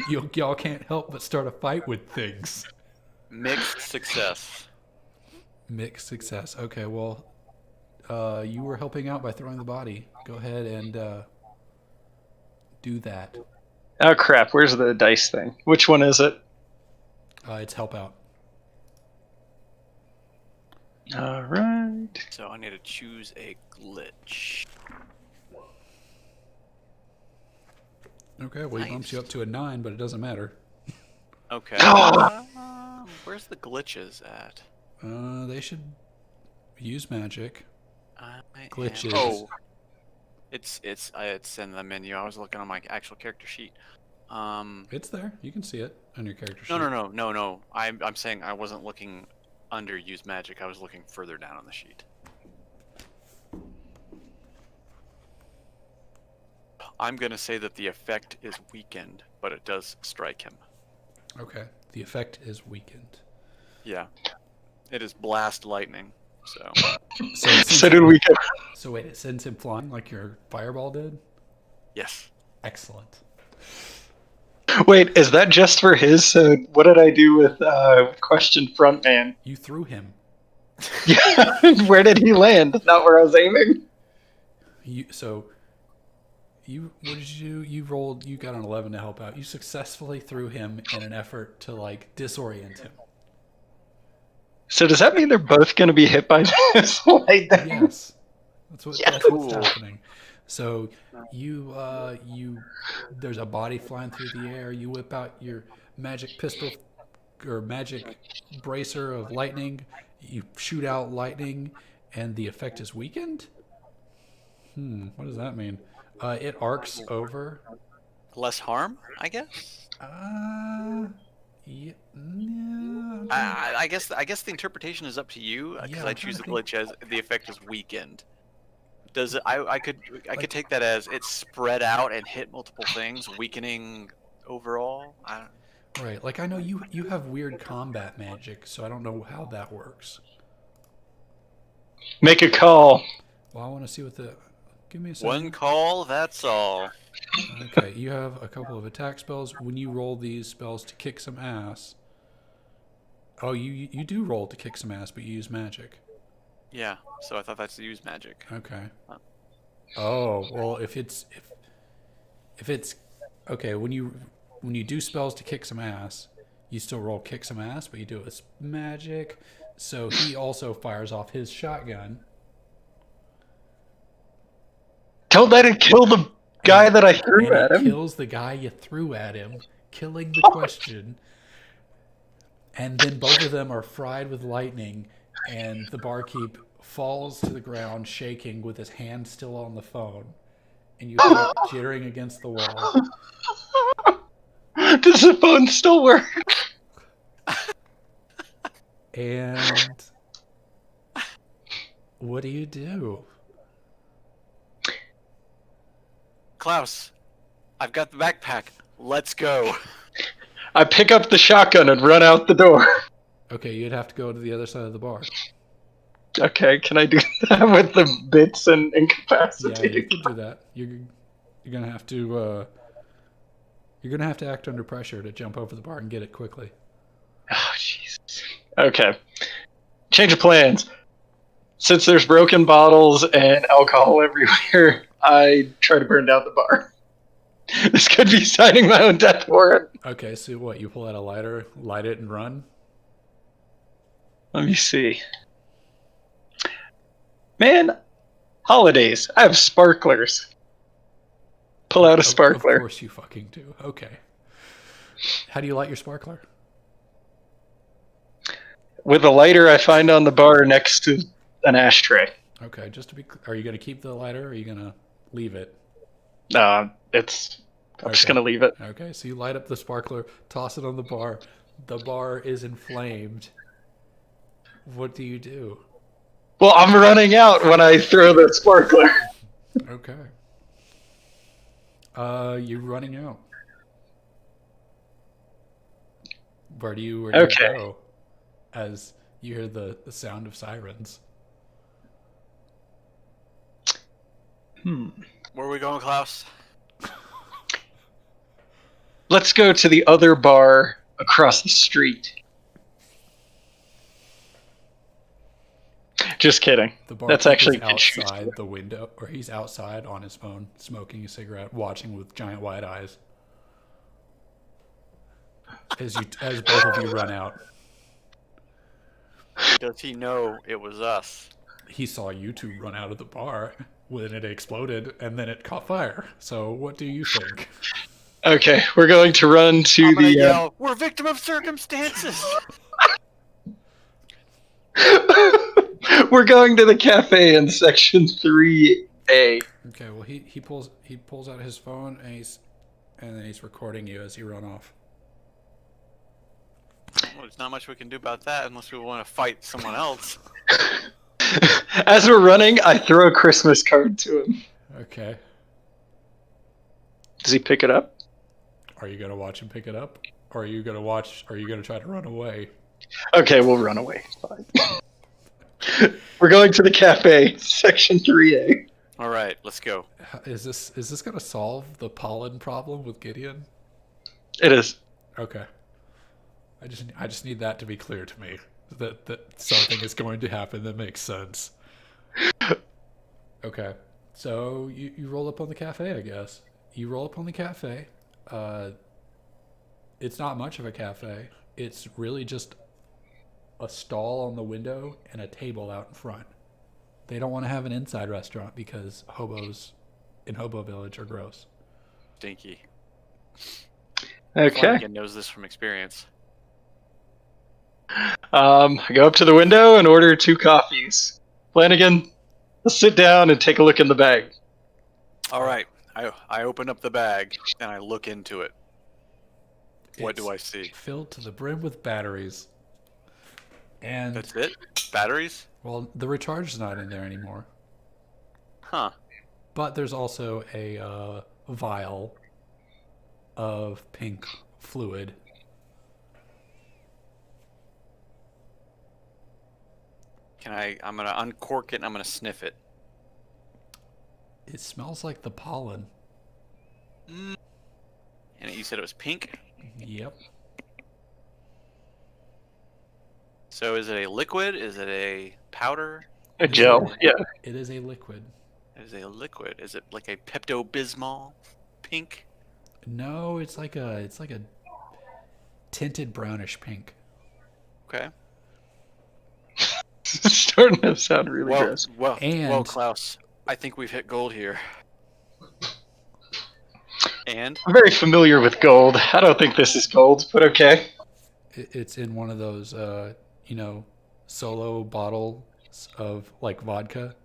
Y'all can't help but start a fight with things. Mixed success. Mixed success. Okay, well, you were helping out by throwing the body. Go ahead and do that. Oh crap, where's the dice thing? Which one is it? It's help out. Alright. So I need to choose a glitch. Okay, well, he bumps you up to a 9, but it doesn't matter. Okay. Where's the glitches at? They should use magic. I Glitches. Oh, it's in the menu. I was looking on my actual character sheet. It's there. You can see it on your character sheet. No. I'm saying I wasn't looking under use magic. I was looking further down on the sheet. I'm gonna say that the effect is weakened, but it does strike him. Okay. The effect is weakened. Yeah, it is blast lightning. So So did we get... So wait, it sends him flying like your fireball did? yes, Excellent. Wait, is that just for his? So what did I do with question frontman? You threw him. Yeah, where did he land? Not where I was aiming? What did you do? You got an 11 to help out. You successfully threw him in an effort to like disorient him. So does that mean they're both going to be hit by this lightning? Yes. That's Yeah. what's happening. So there's a body flying through the air. You whip out your magic pistol or magic bracer of lightning. You shoot out lightning, and the effect is weakened. What does that mean? It arcs over. less harm, I guess. Yeah, I guess the interpretation is up to you because Yeah, I I'm choose the trying glitch as the effect is weakened. Does it? I could take that as it's spread out and hit multiple things, weakening overall. right. Like I know you have weird combat magic, so I don't know how that works. Make a call. Well, I want to see what the. Give me a second. One call, that's all. Okay, you have a couple of attack spells. When you roll these spells to kick some ass. Oh, you do roll to kick some ass, but you use magic. Yeah, so I thought that's use magic. Okay. Oh, well, if it's okay, when you do spells to kick some ass, you still roll kick some ass, but you do it with magic. So he also fires off his shotgun, Don't let it kill the guy that I threw and at it him. kills the guy you threw at him, killing the question. And then both of them are fried with lightning, and the barkeep falls to the ground shaking with his hand still on the phone, and you hear it jittering against the wall. Does the phone still work? And what do you do? Klaus, I've got the backpack. Let's go. I pick up the shotgun and run out the door. Okay, you'd have to go to the other side of the bar. Okay, can I do that with the bits and Yeah, incapacitated? you could do that. You're gonna have to act under pressure to jump over the bar and get it quickly. Oh, Jesus. Okay. Change of plans. Since there's broken bottles and alcohol everywhere, I try to burn down the bar. This could be signing my own death warrant. Okay, so what? You pull out a lighter, light it, and run. Let me see. Man, holidays. I have sparklers. Pull out a sparkler. Of course you fucking do. Okay. How do you light your sparkler? With a lighter I find on the bar next to an ashtray. Okay, just to be, are you gonna keep the lighter, or are you gonna leave it? I'm just Okay. gonna leave it. Okay, so you light up the sparkler, toss it on the bar. The bar is inflamed. What do you do? Well, I'm running out when I throw the sparkler. Okay. You're running out. Where do you Okay. go? As you hear the sound of sirens. Where are we going, Klaus? Let's go to the other bar across the street. Just kidding. The bar That's actually is a good choice. outside the window, or he's outside on his phone, smoking a cigarette, watching with giant wide eyes. As both of you run out, Does he know it was us? he saw you two run out of the bar when it exploded, and then it caught fire. So, what do you think? Okay, we're going to run to I'm gonna the. yell, "We're victim of circumstances!" We're going to the cafe in section 3A. Okay, well he pulls out his phone and then he's recording you as you run off. Well, there's not much we can do about that unless we want to fight someone else. As we're running, I throw a Christmas card to him. Okay. Does he pick it up? Are you gonna watch him pick it up? Or are you gonna try to run away? Okay, we'll run away. Fine. We're going to the cafe, section 3A. All right, let's go. Is this gonna solve the pollen problem with Gideon? It is. Okay. I just need that to be clear to me. That something is going to happen that makes sense. Okay. So you roll up on the cafe, I guess. You roll up on the cafe. It's not much of a cafe. It's really just a stall on the window and a table out in front. They don't want to have an inside restaurant because hobos in Hobo Village are gross. Stinky. Okay. Flanagan knows this from experience. I go up to the window and order 2 coffees. Flanagan, let's sit down and take a look in the bag. All right, I open up the bag and I look into it. What do I see? Filled to the brim with batteries. And That's it? Batteries? well, the recharge is not in there anymore. Huh. But there's also a vial of pink fluid. I'm gonna uncork it and I'm gonna sniff it. It smells like the pollen. And you said it was pink? Yep. So is it a liquid? Is it a powder? A gel, yeah. It is a liquid. It is a liquid. Is it like a Pepto-Bismol pink? No, it's like a tinted brownish pink. Okay. It's starting to sound really Well, gross. well, And Klaus, I think we've hit gold here. And I'm very familiar with gold. I don't think this is gold, but okay. it's in one of those, solo bottles of like vodka.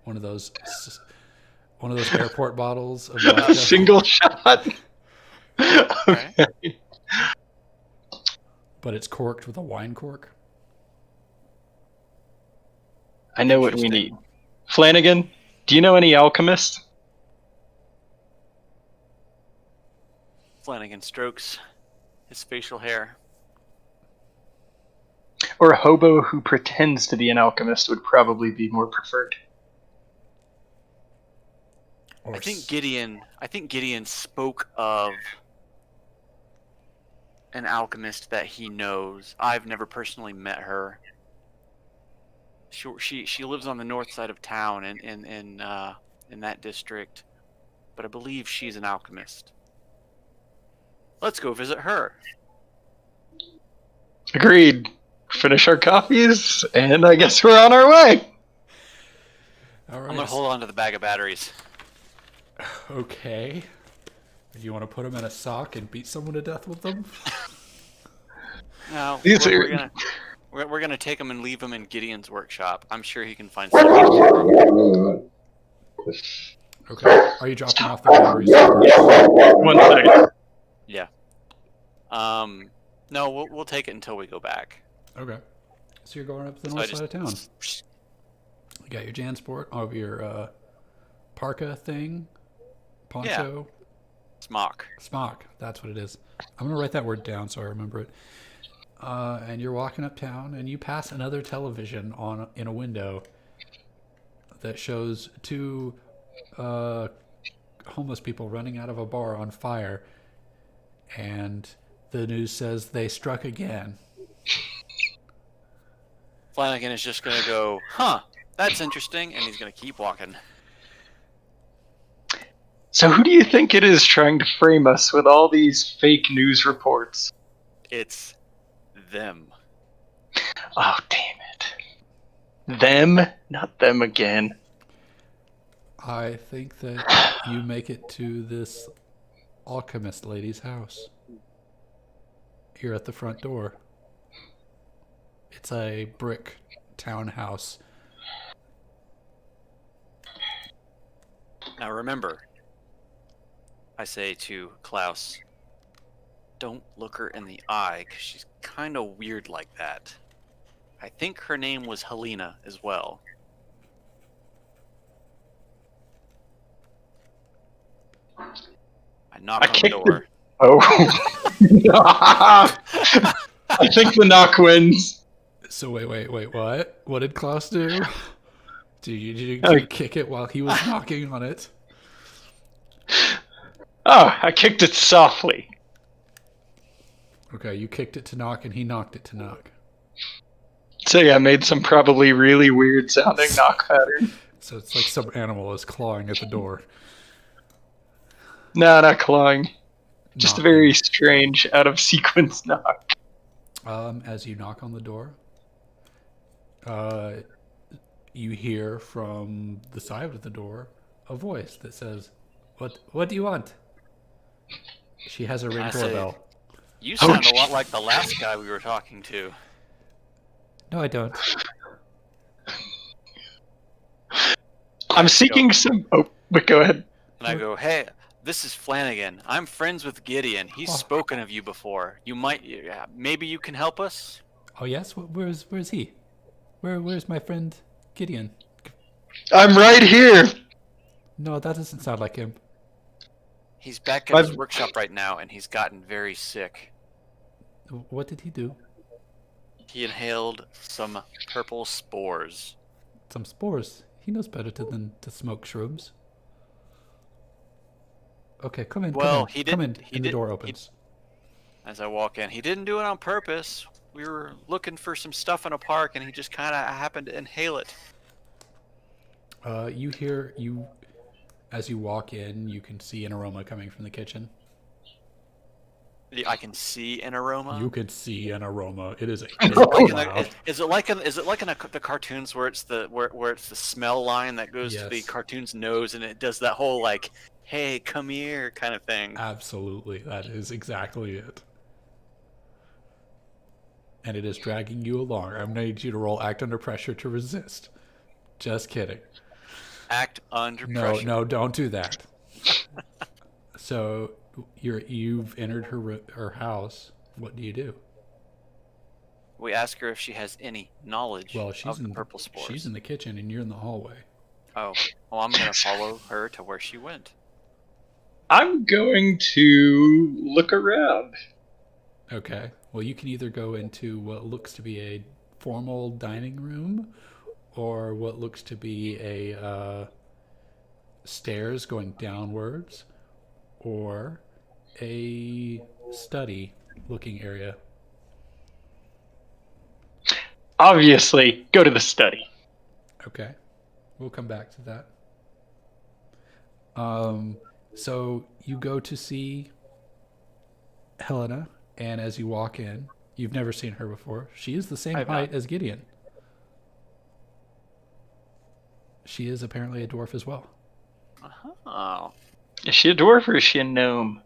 One of those airport bottles of vodka. Single shot. okay. But it's corked with a wine cork. I know what we Interesting. need. Flanagan, do you know any alchemists? Flanagan strokes his facial hair. Or a hobo who pretends to be an alchemist would probably be more preferred. Or I think Gideon spoke of an alchemist that he knows. I've never personally met her. She lives on the north side of town in that district, but I believe she's an alchemist. Let's go visit her. Agreed. Finish our coffees, and I guess we're on our way. All right. I'm gonna hold on to the bag of batteries. Okay. Do you want to put them in a sock and beat someone to death with them? No, These we're are- we're gonna take them and leave them in Gideon's workshop. I'm sure he can find something. Okay. Are you dropping off the batteries? One second. Yeah. No, we'll take it until we go back. Okay. So you're going up to the So north side of town. You got your JanSport over your parka thing, poncho, Smock. smock. That's what it is. I'm gonna write that word down so I remember it. And you're walking uptown, and you pass another television in a window that shows two homeless people running out of a bar on fire, and the news says they struck again. Flanagan is just gonna go, huh? That's interesting, and he's gonna keep walking. So who do you think it is trying to frame us with all these fake news reports? It's them. Oh, damn it. Them? Not them again. I think that you make it to this alchemist lady's house. You're at the front door. It's a brick townhouse. Now remember, I say to Klaus, don't look her in the eye, because she's kind of weird like that. I think her name was Helena as well. I knock I on the kicked door. Oh. I think the knock wins. So wait, what? What did Klaus do? Did you kick it while he was knocking on it? Oh, I kicked it softly. Okay, you kicked it to knock and he knocked it to knock. So yeah, I made some probably really weird sounding knock pattern. So it's like some animal is clawing at the door. No, not clawing. Just a Knocking. very strange, out of sequence knock. As you knock on the door, you hear from the side of the door a voice that says, What do you want?" She has a ring I say, doorbell. You sound a lot like the last guy we were talking to. No, I don't. I'm seeking some. Oh, but go ahead. And I go, hey, this is Flanagan. I'm friends with Gideon. He's Oh. spoken of you before. You might, maybe you can help us? Oh yes, where's he? Where's my friend Gideon? I'm right here. No, that doesn't sound like him. He's back at his workshop right now, and he's gotten very sick. What did he do? He inhaled some purple spores. Some spores. He knows better than to smoke shrooms. Okay, come in. Well, come in. he Come in. didn't- he And the did- door he- opens. As I walk in, he didn't do it on purpose. We were looking for some stuff in a park, and he just kind of happened to inhale it. As you walk in, you can see an aroma coming from the kitchen. I can see an aroma. You could see an aroma. It is a Is it like cloud. the cartoons where it's where it's the smell line that goes to the Yes. cartoon's nose and it does that whole like, hey, come here kind of thing. Absolutely, that is exactly it. And it is dragging you along. I'm going to need you to roll act under pressure to resist. Just kidding. Act under No, pressure. no, don't do that. So you've entered her house. What do you do? We ask her if she has any knowledge Well, of the purple spores. she's in the kitchen and you're in the hallway. Oh, well, I'm gonna follow her to where she went. I'm going to look around. Okay. Well, you can either go into what looks to be a formal dining room or what looks to be a stairs going downwards or a study looking area. Obviously, go to the study. Okay. We'll come back to that. So you go to see Helena, and as you walk in, you've never seen her before. She is the same I've height not. as Gideon. She is apparently a dwarf as well. Oh, Is she a dwarf or is she a gnome?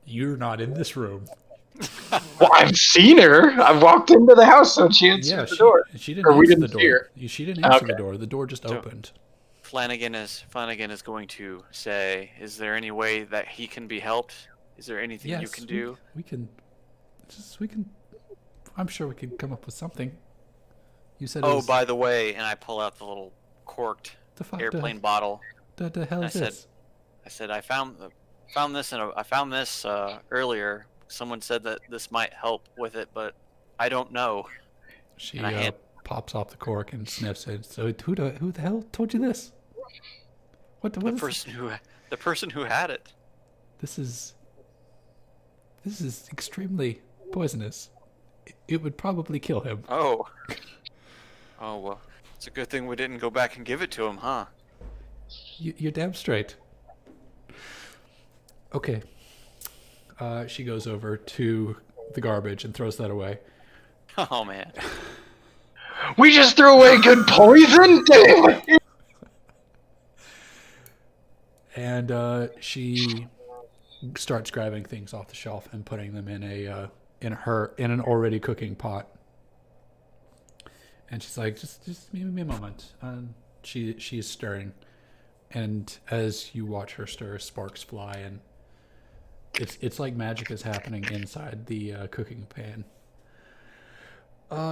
You're not in this room. Well, I've seen her. I've walked into the house and she answered the door. She didn't Or we answer didn't the see door. her. She didn't answer the Okay. door. The door just So- opened. Flanagan is going to say, "Is there any way that he can be helped? Is there anything you can do?" We can. I'm sure we could come up with something. You said. Oh, by the way, and I pull out the little corked the fuck airplane bottle. The hell I is said- this? I said, I found this earlier. Someone said that this might help with it, but I don't know. She and I hand- pops off the cork and sniffs it. So who the hell told you this? What The is person who had it. this is extremely poisonous. It would probably kill him. Oh. Oh well, it's a good thing we didn't go back and give it to him, huh? You're damn straight. Okay. She goes over to the garbage and throws that away. Oh man. We just threw away good poison? Damn. And she starts grabbing things off the shelf and putting them in in an already cooking pot. And she's like, just give me a moment. She's stirring, and as you watch her stir, sparks fly, and it's like magic is happening inside the cooking pan.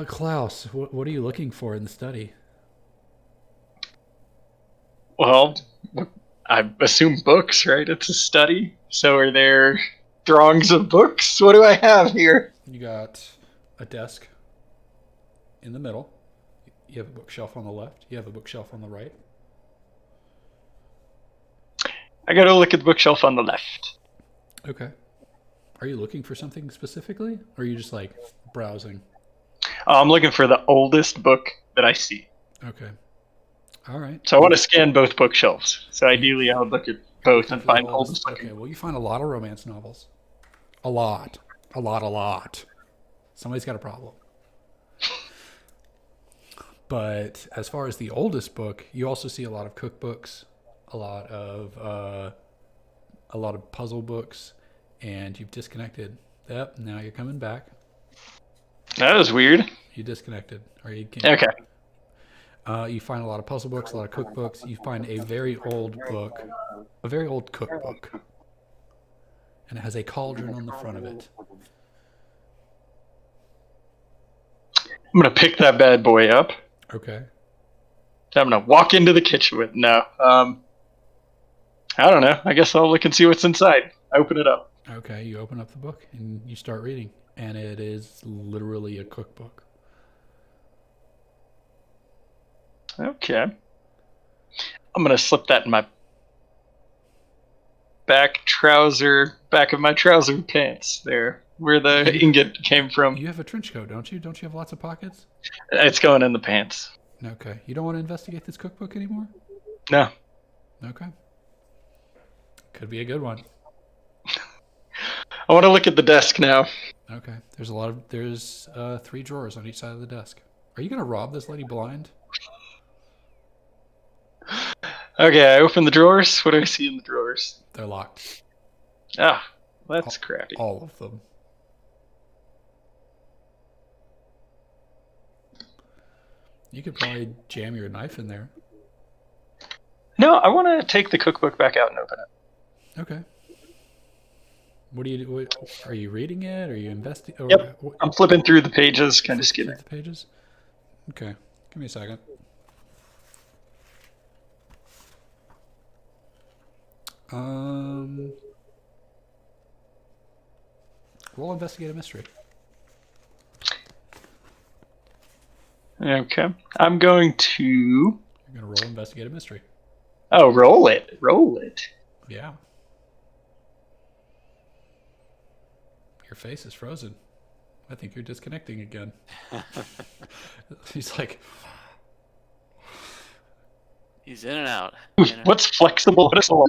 Klaus, what are you looking for in the study? Well, I assume books, right? It's a study. So are there throngs of books? What do I have here? You got a desk in the middle. You have a bookshelf on the left. You have a bookshelf on the right. I gotta look at the bookshelf on the left. Okay. Are you looking for something specifically, or are you just like browsing? I'm looking for the oldest book that I see. Okay. All right. So I want to scan both bookshelves. So ideally I would look at both and For the find oldest book. Okay. Well, you find a lot of romance novels. A lot. Somebody's got a problem. But as far as the oldest book, you also see a lot of cookbooks, a lot of puzzle books, and you've disconnected. Yep. Now you're coming back. That was weird. You disconnected, or you can. Okay. You find a lot of puzzle books, a lot of cookbooks. You find a very old book, a very old cookbook, and it has a cauldron on the front of it. I'm gonna pick that bad boy up. Okay. I'm gonna walk into the kitchen with no. I don't know. I guess I'll look and see what's inside. I open it up. Okay. You open up the book and you start reading, and it is literally a cookbook. Okay. I'm gonna slip that in my back of my trouser pants there, where the ingot came from. You have a trench coat, don't you? Don't you have lots of pockets? It's going in the pants. Okay. You don't want to investigate this cookbook anymore? No. Okay. Could be a good one. I want to look at the desk now. Okay. There's 3 drawers on each side of the desk. Are you going to rob this lady blind? Okay, I open the drawers. What do I see in the drawers? They're locked. Ah, that's crappy. All of them. You could probably jam your knife in there. No, I want to take the cookbook back out and open it. Okay. What do you do? Are you reading it? Are you investigating? Yep. I'm flipping through the pages, kind of skimming. The pages? Okay. Give me a second. We'll investigate a mystery. Okay. I'm going to... You're going to roll investigate a mystery. Oh, roll it. Roll it. Yeah. Your face is frozen. I think you're disconnecting again. He's like... He's in and out. Ooh, In and what's flexible? What is the...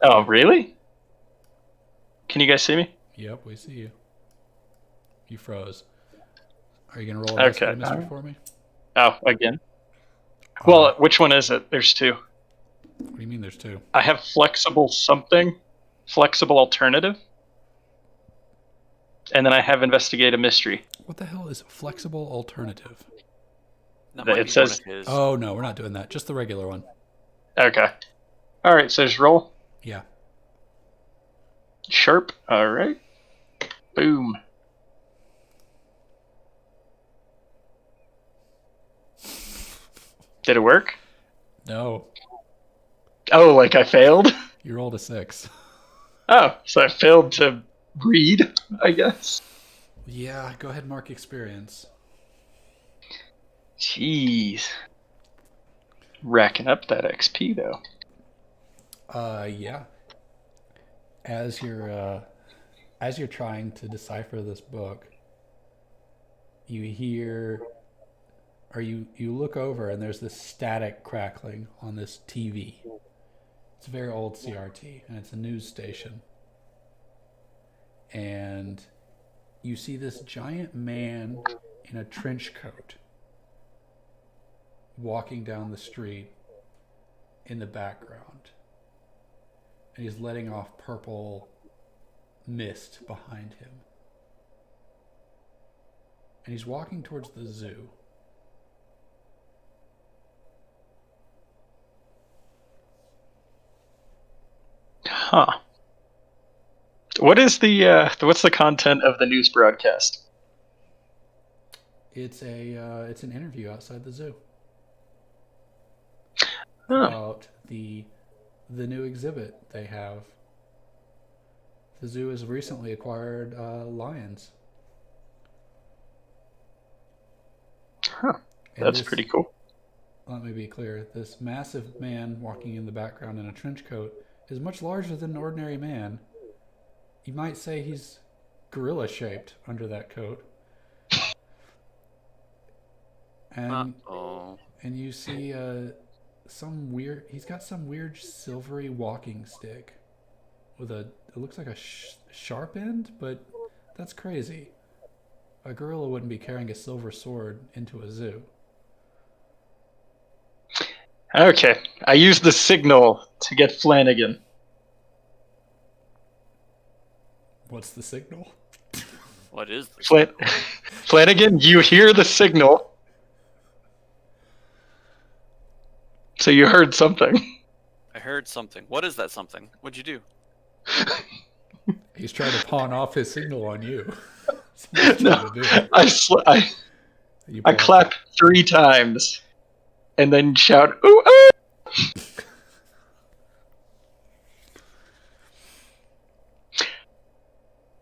Oh, really? Can you guys see me? Yep, we see you. You froze. Are you going to roll a mystery for me? Oh, again? Well, which one is it? There's 2. What do you mean there's 2? I have flexible something, flexible alternative, and then I have investigate a mystery. What the hell is flexible alternative? That might It be says- one of his. Oh, no, we're not doing that. Just the regular one. Okay. All right, so just roll. Yeah. Sharp. All right. Boom. Did it work? No. Oh, like I failed? You rolled a 6. Oh, so I failed to read, I guess. Yeah, go ahead and mark experience. Jeez. Racking up that XP, though. Yeah. As you're trying to decipher this book, you hear, or you look over, and there's this static crackling on this TV. It's a very old CRT, and it's a news station. And you see this giant man in a trench coat walking down the street in the background. And he's letting off purple mist behind him. And he's walking towards the zoo. Huh. What is what's the content of the news broadcast? It's an interview outside the zoo Huh. about the new exhibit they have. The zoo has recently acquired lions. Huh. And That's this- pretty cool. Let me be clear. This massive man walking in the background in a trench coat is much larger than an ordinary man. You might say he's gorilla-shaped under that coat. And Uh-oh. and you see he's got some weird silvery walking stick with it looks like a sharp end, but that's crazy. A gorilla wouldn't be carrying a silver sword into a zoo. Okay. I used the signal to get Flanagan. What's the signal? What is this? Flanagan, you hear the signal. So you heard something. I heard something. What is that something? What'd you do? He's trying to pawn off his signal on you. That's what he's No, trying to do. I You pull clap 3 times and then shout, ooh, ooh!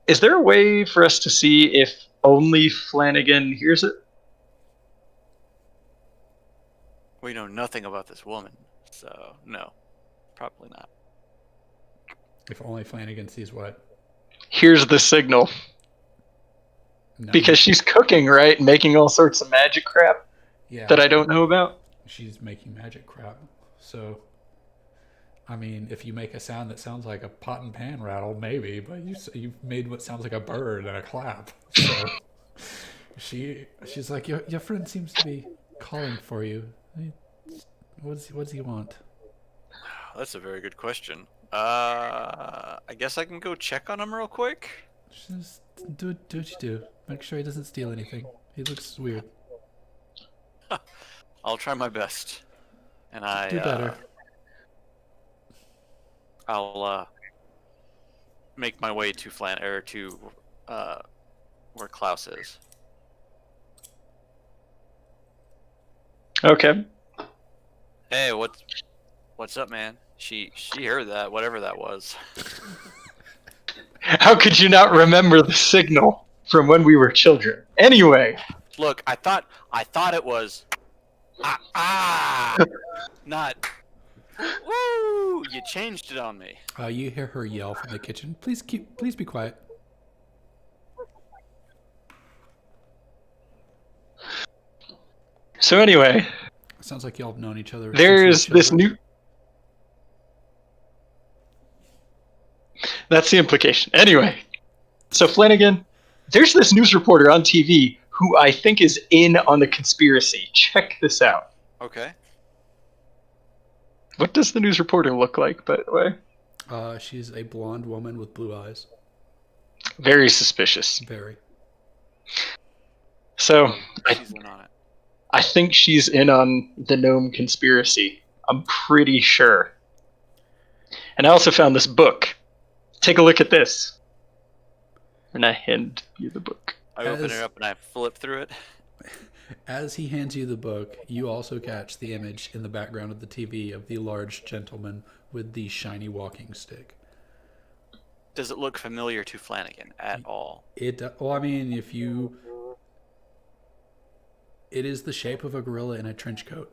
Is there a way for us to see if only Flanagan hears it? We know nothing about this woman, so no, probably not. If only Flanagan sees what? Here's the signal. No. Because she's cooking, right? And making all sorts of magic crap Yeah. that I don't know about. She's making magic crap. So, I mean, if you make a sound that sounds like a pot and pan rattle, maybe, but you've made what sounds like a bird and a clap. So she's like, your friend seems to be calling for you. What does he want? That's a very good question. I guess I can go check on him real quick. Just do what you do. Make sure he doesn't steal anything. He looks weird. I'll try my best. And Do better. I'll make my way to where Klaus is. Okay. Hey, what's up, man? She heard that, whatever that was. How could you not remember the signal from when we were children? Anyway, Look, I thought it was not woo. You changed it on me. You hear her yell from the kitchen. Please be quiet. so anyway, Sounds like y'all have known each other. there's since you were this children. new. That's the implication. Anyway, so Flanagan, there's this news reporter on TV who I think is in on the conspiracy. Check this out. Okay. What does the news reporter look like, by the way? She's a blonde woman with blue eyes. Very suspicious. Very. So She's in on it. I think she's in on the gnome conspiracy. I'm pretty sure. And I also found this book. Take a look at this. And I hand you the book. I open it up and I flip through it. As he hands you the book, you also catch the image in the background of the TV of the large gentleman with the shiny walking stick. Does it look familiar to Flanagan at all? Well, I mean, it is the shape of a gorilla in a trench coat.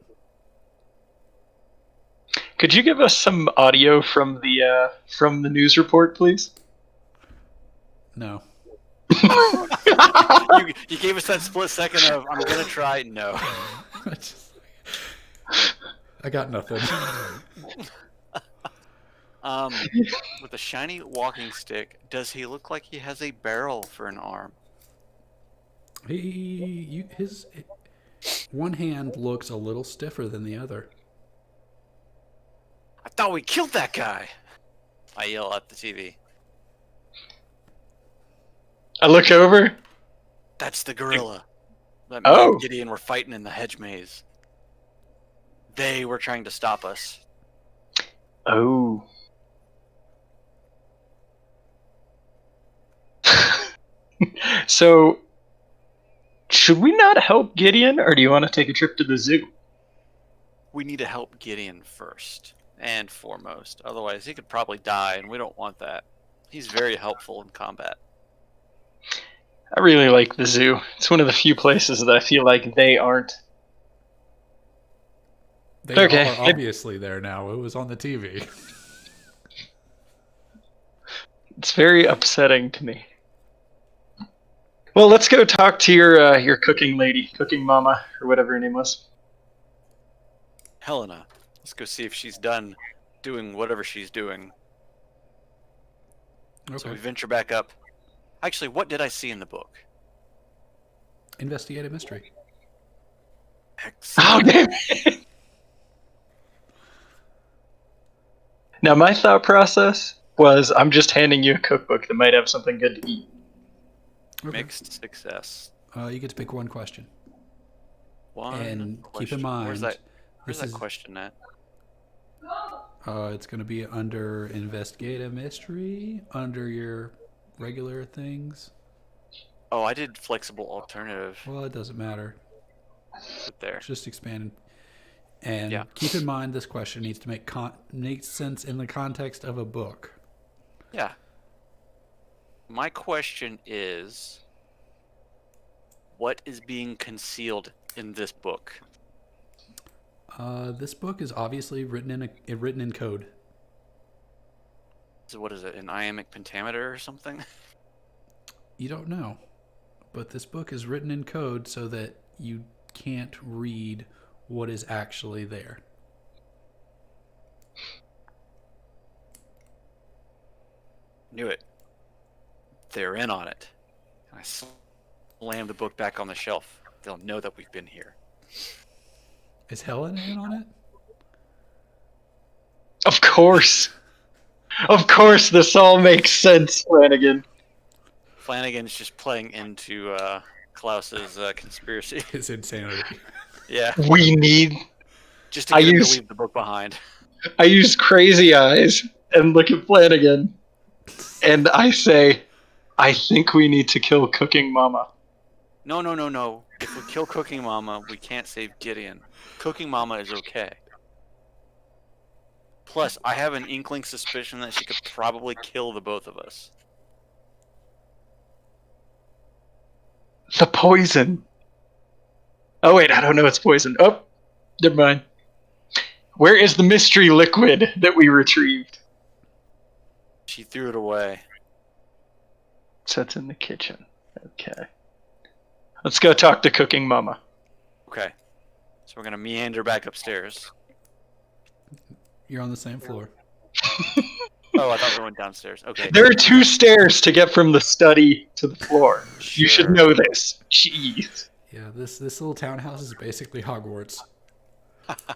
Could you give us some audio from the news report, please? No. You gave us that split second of I'm gonna try. No. I got nothing. With a shiny walking stick, does he look like he has a barrel for an arm? His one hand looks a little stiffer than the other. I thought we killed that guy. I yell at the TV. I look over. That's the gorilla that me Oh. and Gideon were fighting in the hedge maze. They were trying to stop us. Oh. So, should we not help Gideon, or do you want to take a trip to the zoo? We need to help Gideon first and foremost. Otherwise, he could probably die, and we don't want that. He's very helpful in combat. I really like the zoo. It's one of the few places that I feel like they aren't. They Okay. are obviously there now. It was on the TV. It's very upsetting to me. Well, let's go talk to your cooking lady, cooking mama, or whatever her name was. Helena, let's go see if she's done doing whatever she's doing. So we Okay. venture back up. Actually, what did I see in the book? Investigate a mystery. Excellent. Oh, damn it. Now, my thought process was I'm just handing you a cookbook that might have something good to eat. Okay. Mixed success. You get to pick one question. One And keep question. in mind, Where's that this is question at? it's going to be under investigate a mystery, under your regular things. Oh, I did flexible alternative. Well, it doesn't matter. Right there. It's just expanding. And Yeah. keep in mind, this question needs to make sense in the context of a book. Yeah. My question is, what is being concealed in this book? This book is obviously written in code. So what is it, an iambic pentameter or something? You don't know, but this book is written in code so that you can't read what is actually there. Knew it. They're in on it. I slam the book back on the shelf. They'll know that we've been here. Is Helen in on it? Of course. Of course, this all makes sense, Flanagan. Flanagan's just playing into Klaus's conspiracy. His insanity. Yeah, We need. just to get him to leave the book behind. I use crazy eyes and look at Flanagan, and I say, I think we need to kill Cooking Mama. No. If we kill Cooking Mama, we can't save Gideon. Cooking Mama is okay. Plus, I have an inkling suspicion that she could probably kill the both of us. The poison. Oh wait, I don't know it's poison. Oh, never mind. Where is the mystery liquid that we retrieved? She threw it away. So it's in the kitchen. Okay. Let's go talk to Cooking Mama. Okay. So we're gonna meander back upstairs. You're on the same floor. Oh, I thought we went downstairs. Okay. There are 2 stairs to get from the study to the floor. You should Sure. know this. Jeez. Yeah, this little townhouse is basically Hogwarts. But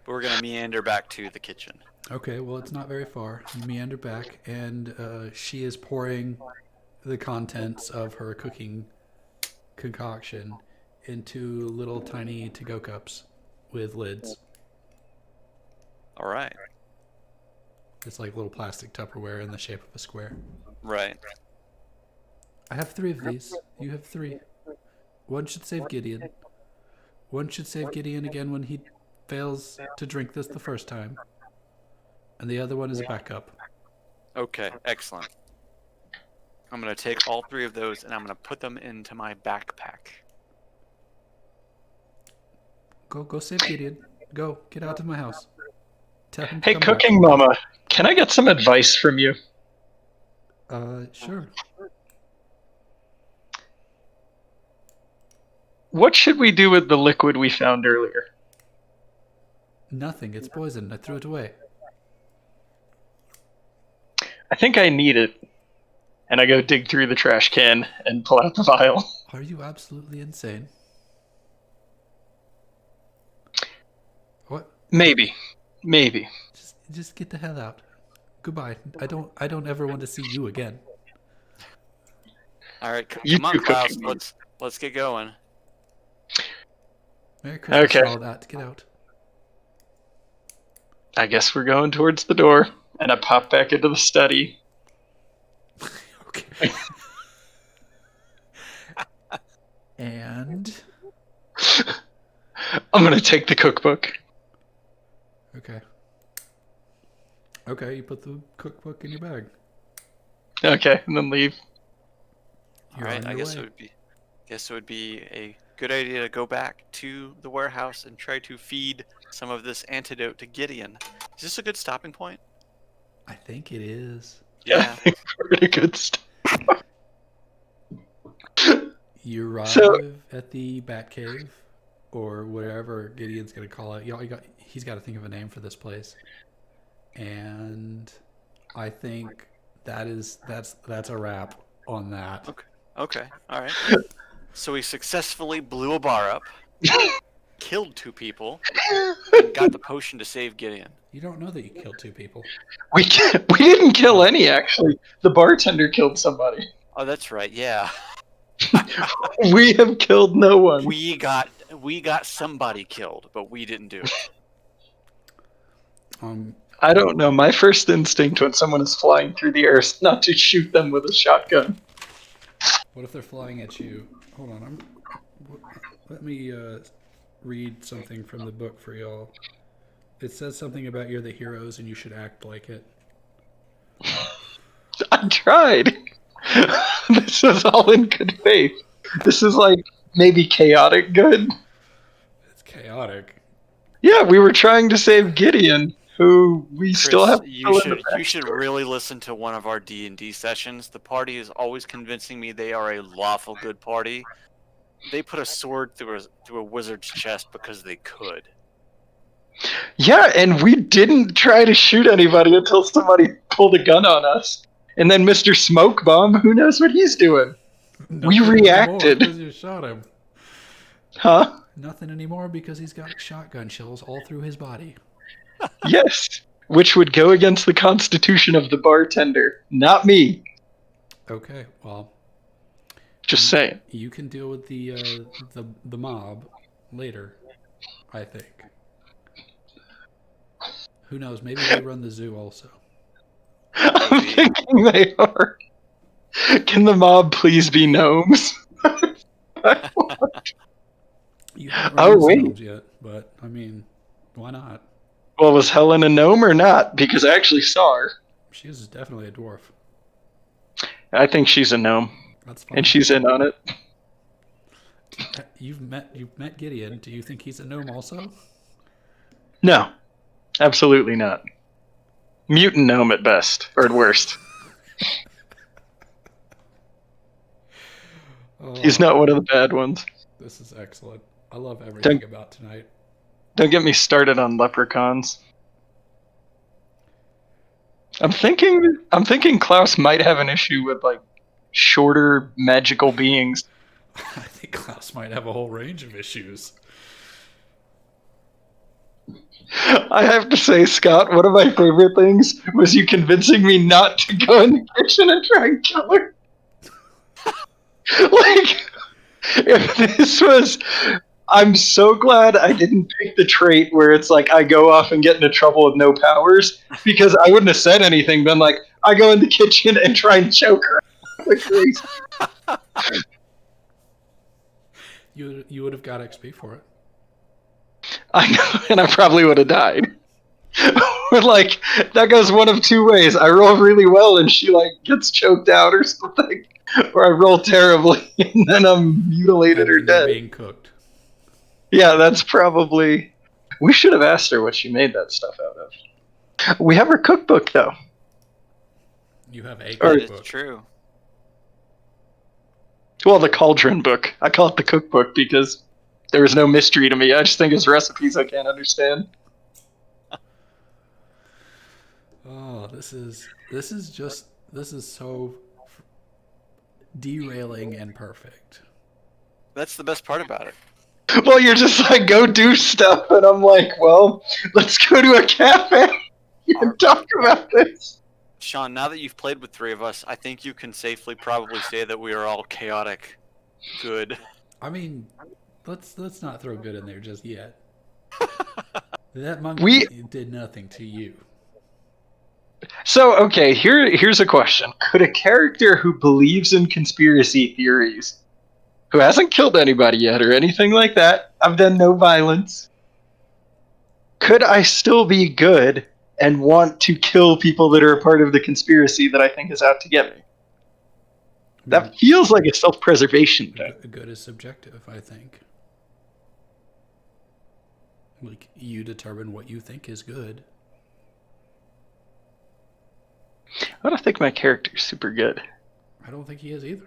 we're gonna meander back to the kitchen. Okay, well, it's not very far. You meander back, and she is pouring the contents of her cooking concoction into little tiny to-go cups with lids. All right. It's like little plastic Tupperware in the shape of a square. Right. I have 3 of these. You have 3. One should save Gideon. One should save Gideon again when he fails to drink this the first time. And the other one is a backup. Okay. Excellent. I'm gonna take all 3 of those and I'm gonna put them into my backpack. Go save Gideon. Go, get out of my house. Tell him to Hey, come back. Cooking Mama, can I get some advice from you? Sure. What should we do with the liquid we found earlier? Nothing. It's poison. I threw it away. I think I need it. And I go dig through the trash can and pull out the vial. Are you absolutely insane? What? Maybe. Just get the hell out. Goodbye. I don't ever want to see you again. All right. You Come on, too, Klaus. Cooking Mama. Let's get going. Merry Christmas Okay. and all that. Get out. I guess we're going towards the door. And I pop back into the study. Okay. And I'm gonna take the cookbook. okay. Okay, you put the cookbook in your bag. Okay, and then leave. All You're right. on I your guess way. it would be a good idea to go back to the warehouse and try to feed some of this antidote to Gideon. Is this a good stopping point? I think it is. Yeah. Pretty good stuff. You arrive So- at the Batcave, or whatever Gideon's gonna call it. He's got to think of a name for this place, and I think that's a wrap on that. Okay. All right. So we successfully blew a bar up, killed 2 people, and got the potion to save Gideon. You don't know that you killed 2 people. We didn't kill any, actually. The bartender killed somebody. Oh, that's right. Yeah. We have killed no one. We got somebody killed, but we didn't do it. I don't know. My first instinct when someone is flying through the air is not to shoot them with a shotgun. What if they're flying at you? Hold on. Let me read something from the book for y'all. It says something about you're the heroes and you should act like it. I tried. This is all in good faith. This is like maybe chaotic good. It's chaotic. Yeah, we were trying to save Gideon, who we Chris, still have to you fill in the should backstory. really listen to one of our D&D sessions. The party is always convincing me they are a lawful good party. They put a sword through a wizard's chest because they could. Yeah, and we didn't try to shoot anybody until somebody pulled a gun on us. And then Mr. Smoke Bomb, who knows what he's doing? We Nothing reacted. because you shot him. Huh? Nothing anymore because he's got shotgun shells all through his body. Yes. Which would go against the constitution of the bartender, not me. Okay, well, Just saying. you can deal with the mob later, I think. Who knows? Maybe they run the zoo also. I'm thinking they are. Can the mob please be gnomes? You haven't Oh, run wait. those yet, but I mean, why not? Well, was Helen a gnome or not? Because I actually saw her. She is definitely a dwarf. I think she's a gnome, That's fine. and she's in on it. You've met Gideon. Do you think he's a gnome also? No, absolutely not. Mutant gnome at best, or at worst. Oh, He's not one of the bad ones. This is excellent. I love everything about tonight. Don't get me started on leprechauns. I'm thinking Klaus might have an issue with like shorter magical beings. I think Klaus might have a whole range of issues. I have to say, Scott, one of my favorite things was you convincing me not to go in the kitchen and try and kill her. Like, if this was... I'm so glad I didn't pick the trait where it's like I go off and get into trouble with no powers, because I wouldn't have said anything, been like, I go in the kitchen and try and choke her. Like, crazy. You would have got XP for it. I know, and I probably would have died. But like, that goes one of two ways. I roll really well and she like gets choked out or something. Or I roll terribly and then I'm mutilated or You're dead. being cooked. Yeah, that's probably... We should have asked her what she made that stuff out of. We have her cookbook, though. You have a Or- That is cookbook. true. Well, the cauldron book. I call it the cookbook because there was no mystery to me. I just think it's recipes I can't understand. Oh, this is so derailing and perfect. That's the best part about it. Well, you're just like, go do stuff, and I'm like, well, let's go to a cafe and talk about this. Sean, now that you've played with three of us, I think you can safely probably say that we are all chaotic good. I mean, let's not throw good in there just yet. That monkey We- did nothing to you. So, okay, here's a question. Could a character who believes in conspiracy theories, who hasn't killed anybody yet or anything like that, I've done no violence, could I still be good and want to kill people that are a part of the conspiracy that I think is out to get me? That feels like a self-preservation thing. Good is subjective, I think. Like, you determine what you think is good. I don't think my character's super good. I don't think he is either.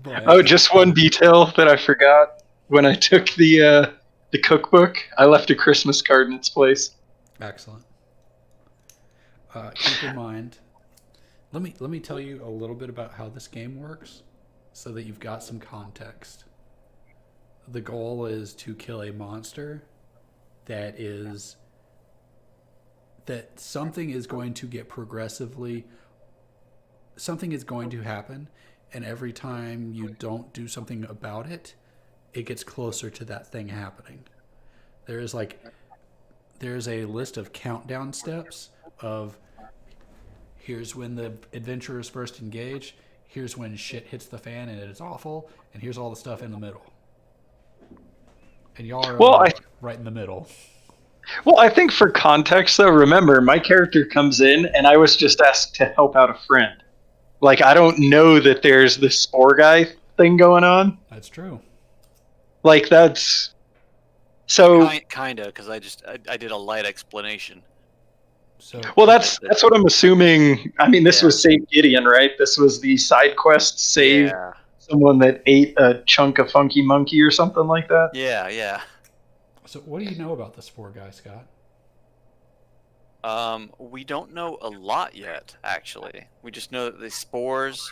But, Oh, just one detail that I forgot. When I took the cookbook, I left a Christmas card in its place. Excellent. Keep in mind, let me tell you a little bit about how this game works, so that you've got some context. The goal is to kill a monster that something is going to get progressively. Something is going to happen, and every time you don't do something about it, it gets closer to that thing happening. There's a list of countdown steps of here's when the adventurers first engage, here's when shit hits the fan and it's awful, and here's all the stuff in the middle. And y'all are right in the middle. Well, I think for context, though, remember, my character comes in, and I was just asked to help out a friend. Like, I don't know that there's this spore guy thing going on. That's true. Like, that's... So, Kinda, because I did a light explanation. So well, that's what I'm assuming. I mean, this Yeah. was Save Gideon, right? This was the side quest, save Yeah. someone that ate a chunk of Funky Monkey or something like that. Yeah, yeah. so what do you know about the spore guy, Scott? We don't know a lot yet, actually. We just know that the spores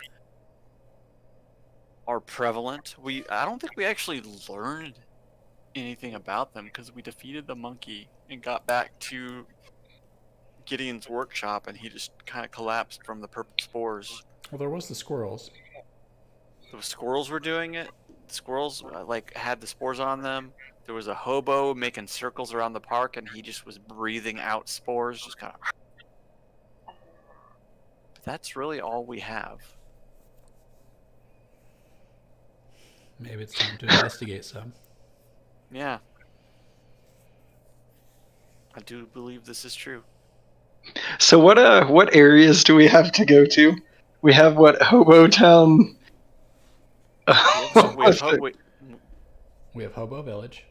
are prevalent. I don't think we actually learned anything about them because we defeated the monkey and got back to Gideon's workshop, and he just kind of collapsed from the purple spores. Well, there was the squirrels. The squirrels were doing it. The squirrels like had the spores on them. There was a hobo making circles around the park, and he just was breathing out spores, just kind of. That's really all we have. Maybe it's time to investigate some. Yeah. I do believe this is true. So what areas do we have to go to? We have what Hobo Town. So We have Hobo Village,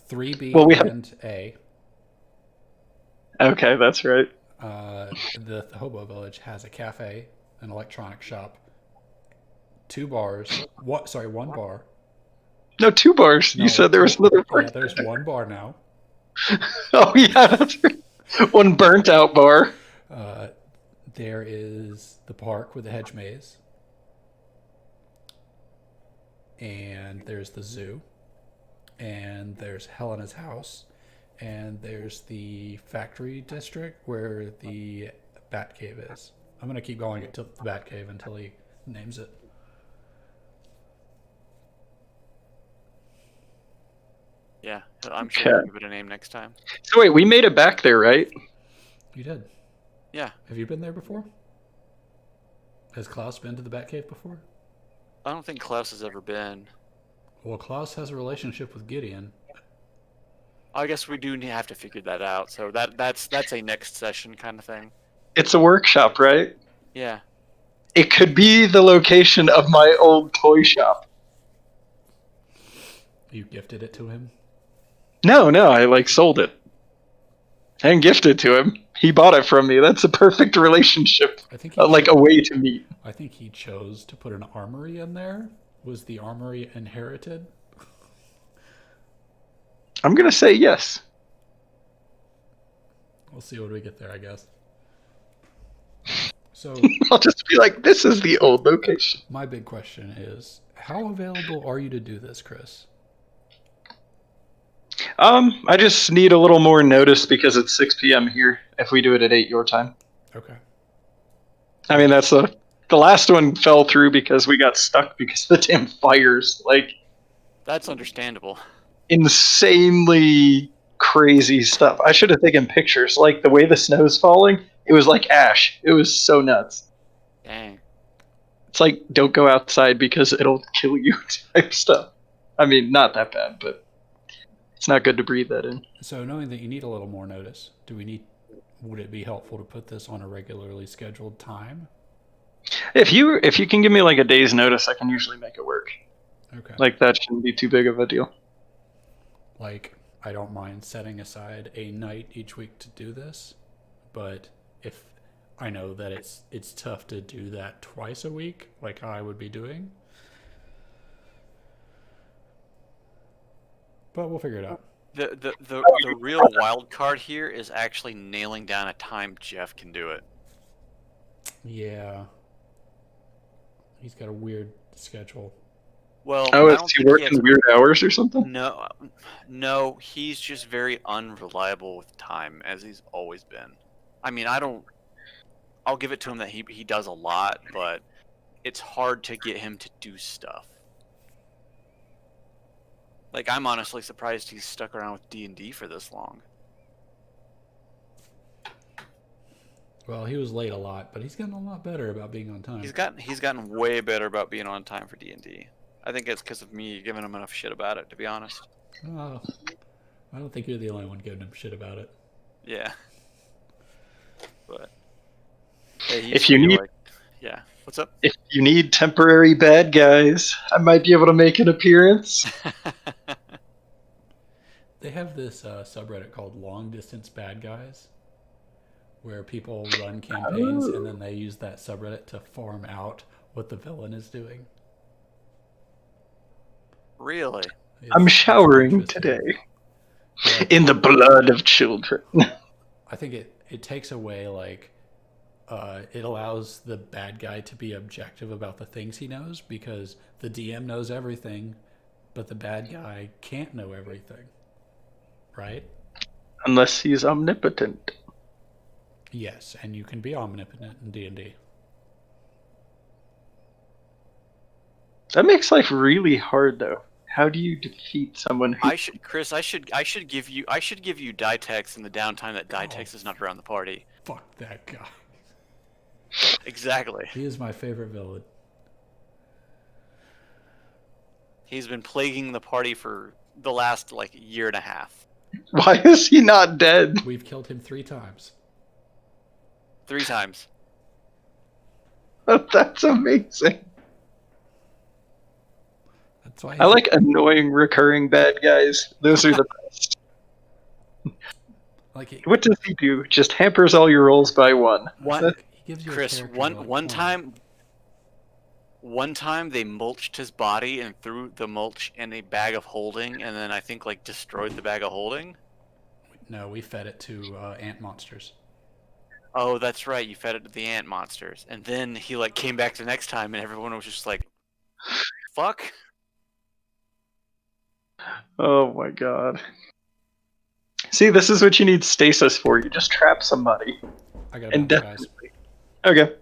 3B Well, we have- and A. Okay, that's right. The Hobo Village has a cafe, an electronic shop, 2 bars. One bar. No, 2 bars. No, You said there was another bar. Yeah, there's 1 bar now. Oh yeah, that's right. One burnt out bar. There is the park with the hedge maze, and there's the zoo, and there's Helena's house, and there's the factory district where the Bat Cave is. I'm gonna keep going to the Bat Cave until he names it. Yeah, I'm sure Okay. we'll give it a name next time. So wait, we made it back there, right? You did. Yeah, Have you been there before? Has Klaus been to the Bat Cave before? I don't think Klaus has ever been. Well, Klaus has a relationship with Gideon. I guess we do have to figure that out. So that's a next session kind of thing. It's a workshop, right? Yeah. It could be the location of my old toy shop. You gifted it to him? No, I sold it. And gifted to him. He bought it from me. That's a perfect relationship. I think Like a way to meet. I think he chose to put an armory in there. Was the armory inherited? I'm gonna say yes. We'll see when we get there, I guess. So I'll just be like, this is the old location. my big question is, how available are you to do this, Chris? I just need a little more notice because it's 6 p.m. here. If we do it at 8 your time. Okay. I mean, that's the last one fell through because we got stuck because of the damn fires. Like, That's understandable. insanely crazy stuff. I should have taken pictures. Like, the way the snow's falling, it was like ash. It was so nuts. Dang. It's like, don't go outside because it'll kill you type stuff. I mean, not that bad, but it's not good to breathe that in. So knowing that you need a little more notice, would it be helpful to put this on a regularly scheduled time? If you can give me like a day's notice, I can usually make it work. Okay. Like, that shouldn't be too big of a deal. Like, I don't mind setting aside a night each week to do this, but if I know that it's tough to do that twice a week, like I would be doing. But we'll figure it out. The real wild card here is actually nailing down a time Jeff can do it. Yeah. He's got a weird schedule. Well, Oh, I is don't he think he working has- weird hours or something? No, he's just very unreliable with time, as he's always been. I mean, I'll give it to him that he does a lot, but it's hard to get him to do stuff. Like, I'm honestly surprised he's stuck around with D&D for this long. Well, he was late a lot, but he's gotten a lot better about being on time. He's gotten way better about being on time for D&D. I think it's because of me giving him enough shit about it, to be honest. Oh, I don't think you're the only one giving him shit about it. Yeah. But yeah, If you need- yeah. What's up? If you need temporary bad guys, I might be able to make an appearance. They have this subreddit called Long Distance Bad Guys, where people run campaigns and then they use that subreddit to farm out what the villain is doing. Really? I'm It's showering interesting. today Like, in the blood of children. I think it takes away like it allows the bad guy to be objective about the things he knows because the DM knows everything, but the bad guy can't know everything, right? Unless he's omnipotent. Yes, and you can be omnipotent in D&D. That makes life really hard, though. How do you defeat someone who... Chris, I should give you Ditex in the downtime that Ditex is not around the party. Fuck that guy. Exactly. He is my favorite villain. He's been plaguing the party for the last like year and a half. Why is he not dead? We've killed him 3 times. 3 times. That's amazing. That's why I like annoying recurring bad guys. Those are the best. like he, What does he do? Just hampers all your rolls by 1. One, he gives you a Chris, character one like one 20. time they mulched his body and threw the mulch in a bag of holding, and then I think like destroyed the bag of holding. No, we fed it to ant monsters. Oh, that's right. You fed it to the ant monsters, and then he like came back the next time, and everyone was just like, "Fuck." Oh my god. See, this is what you need stasis for. You just trap somebody. I gotta bounce, guys. Indefinitely. Okay.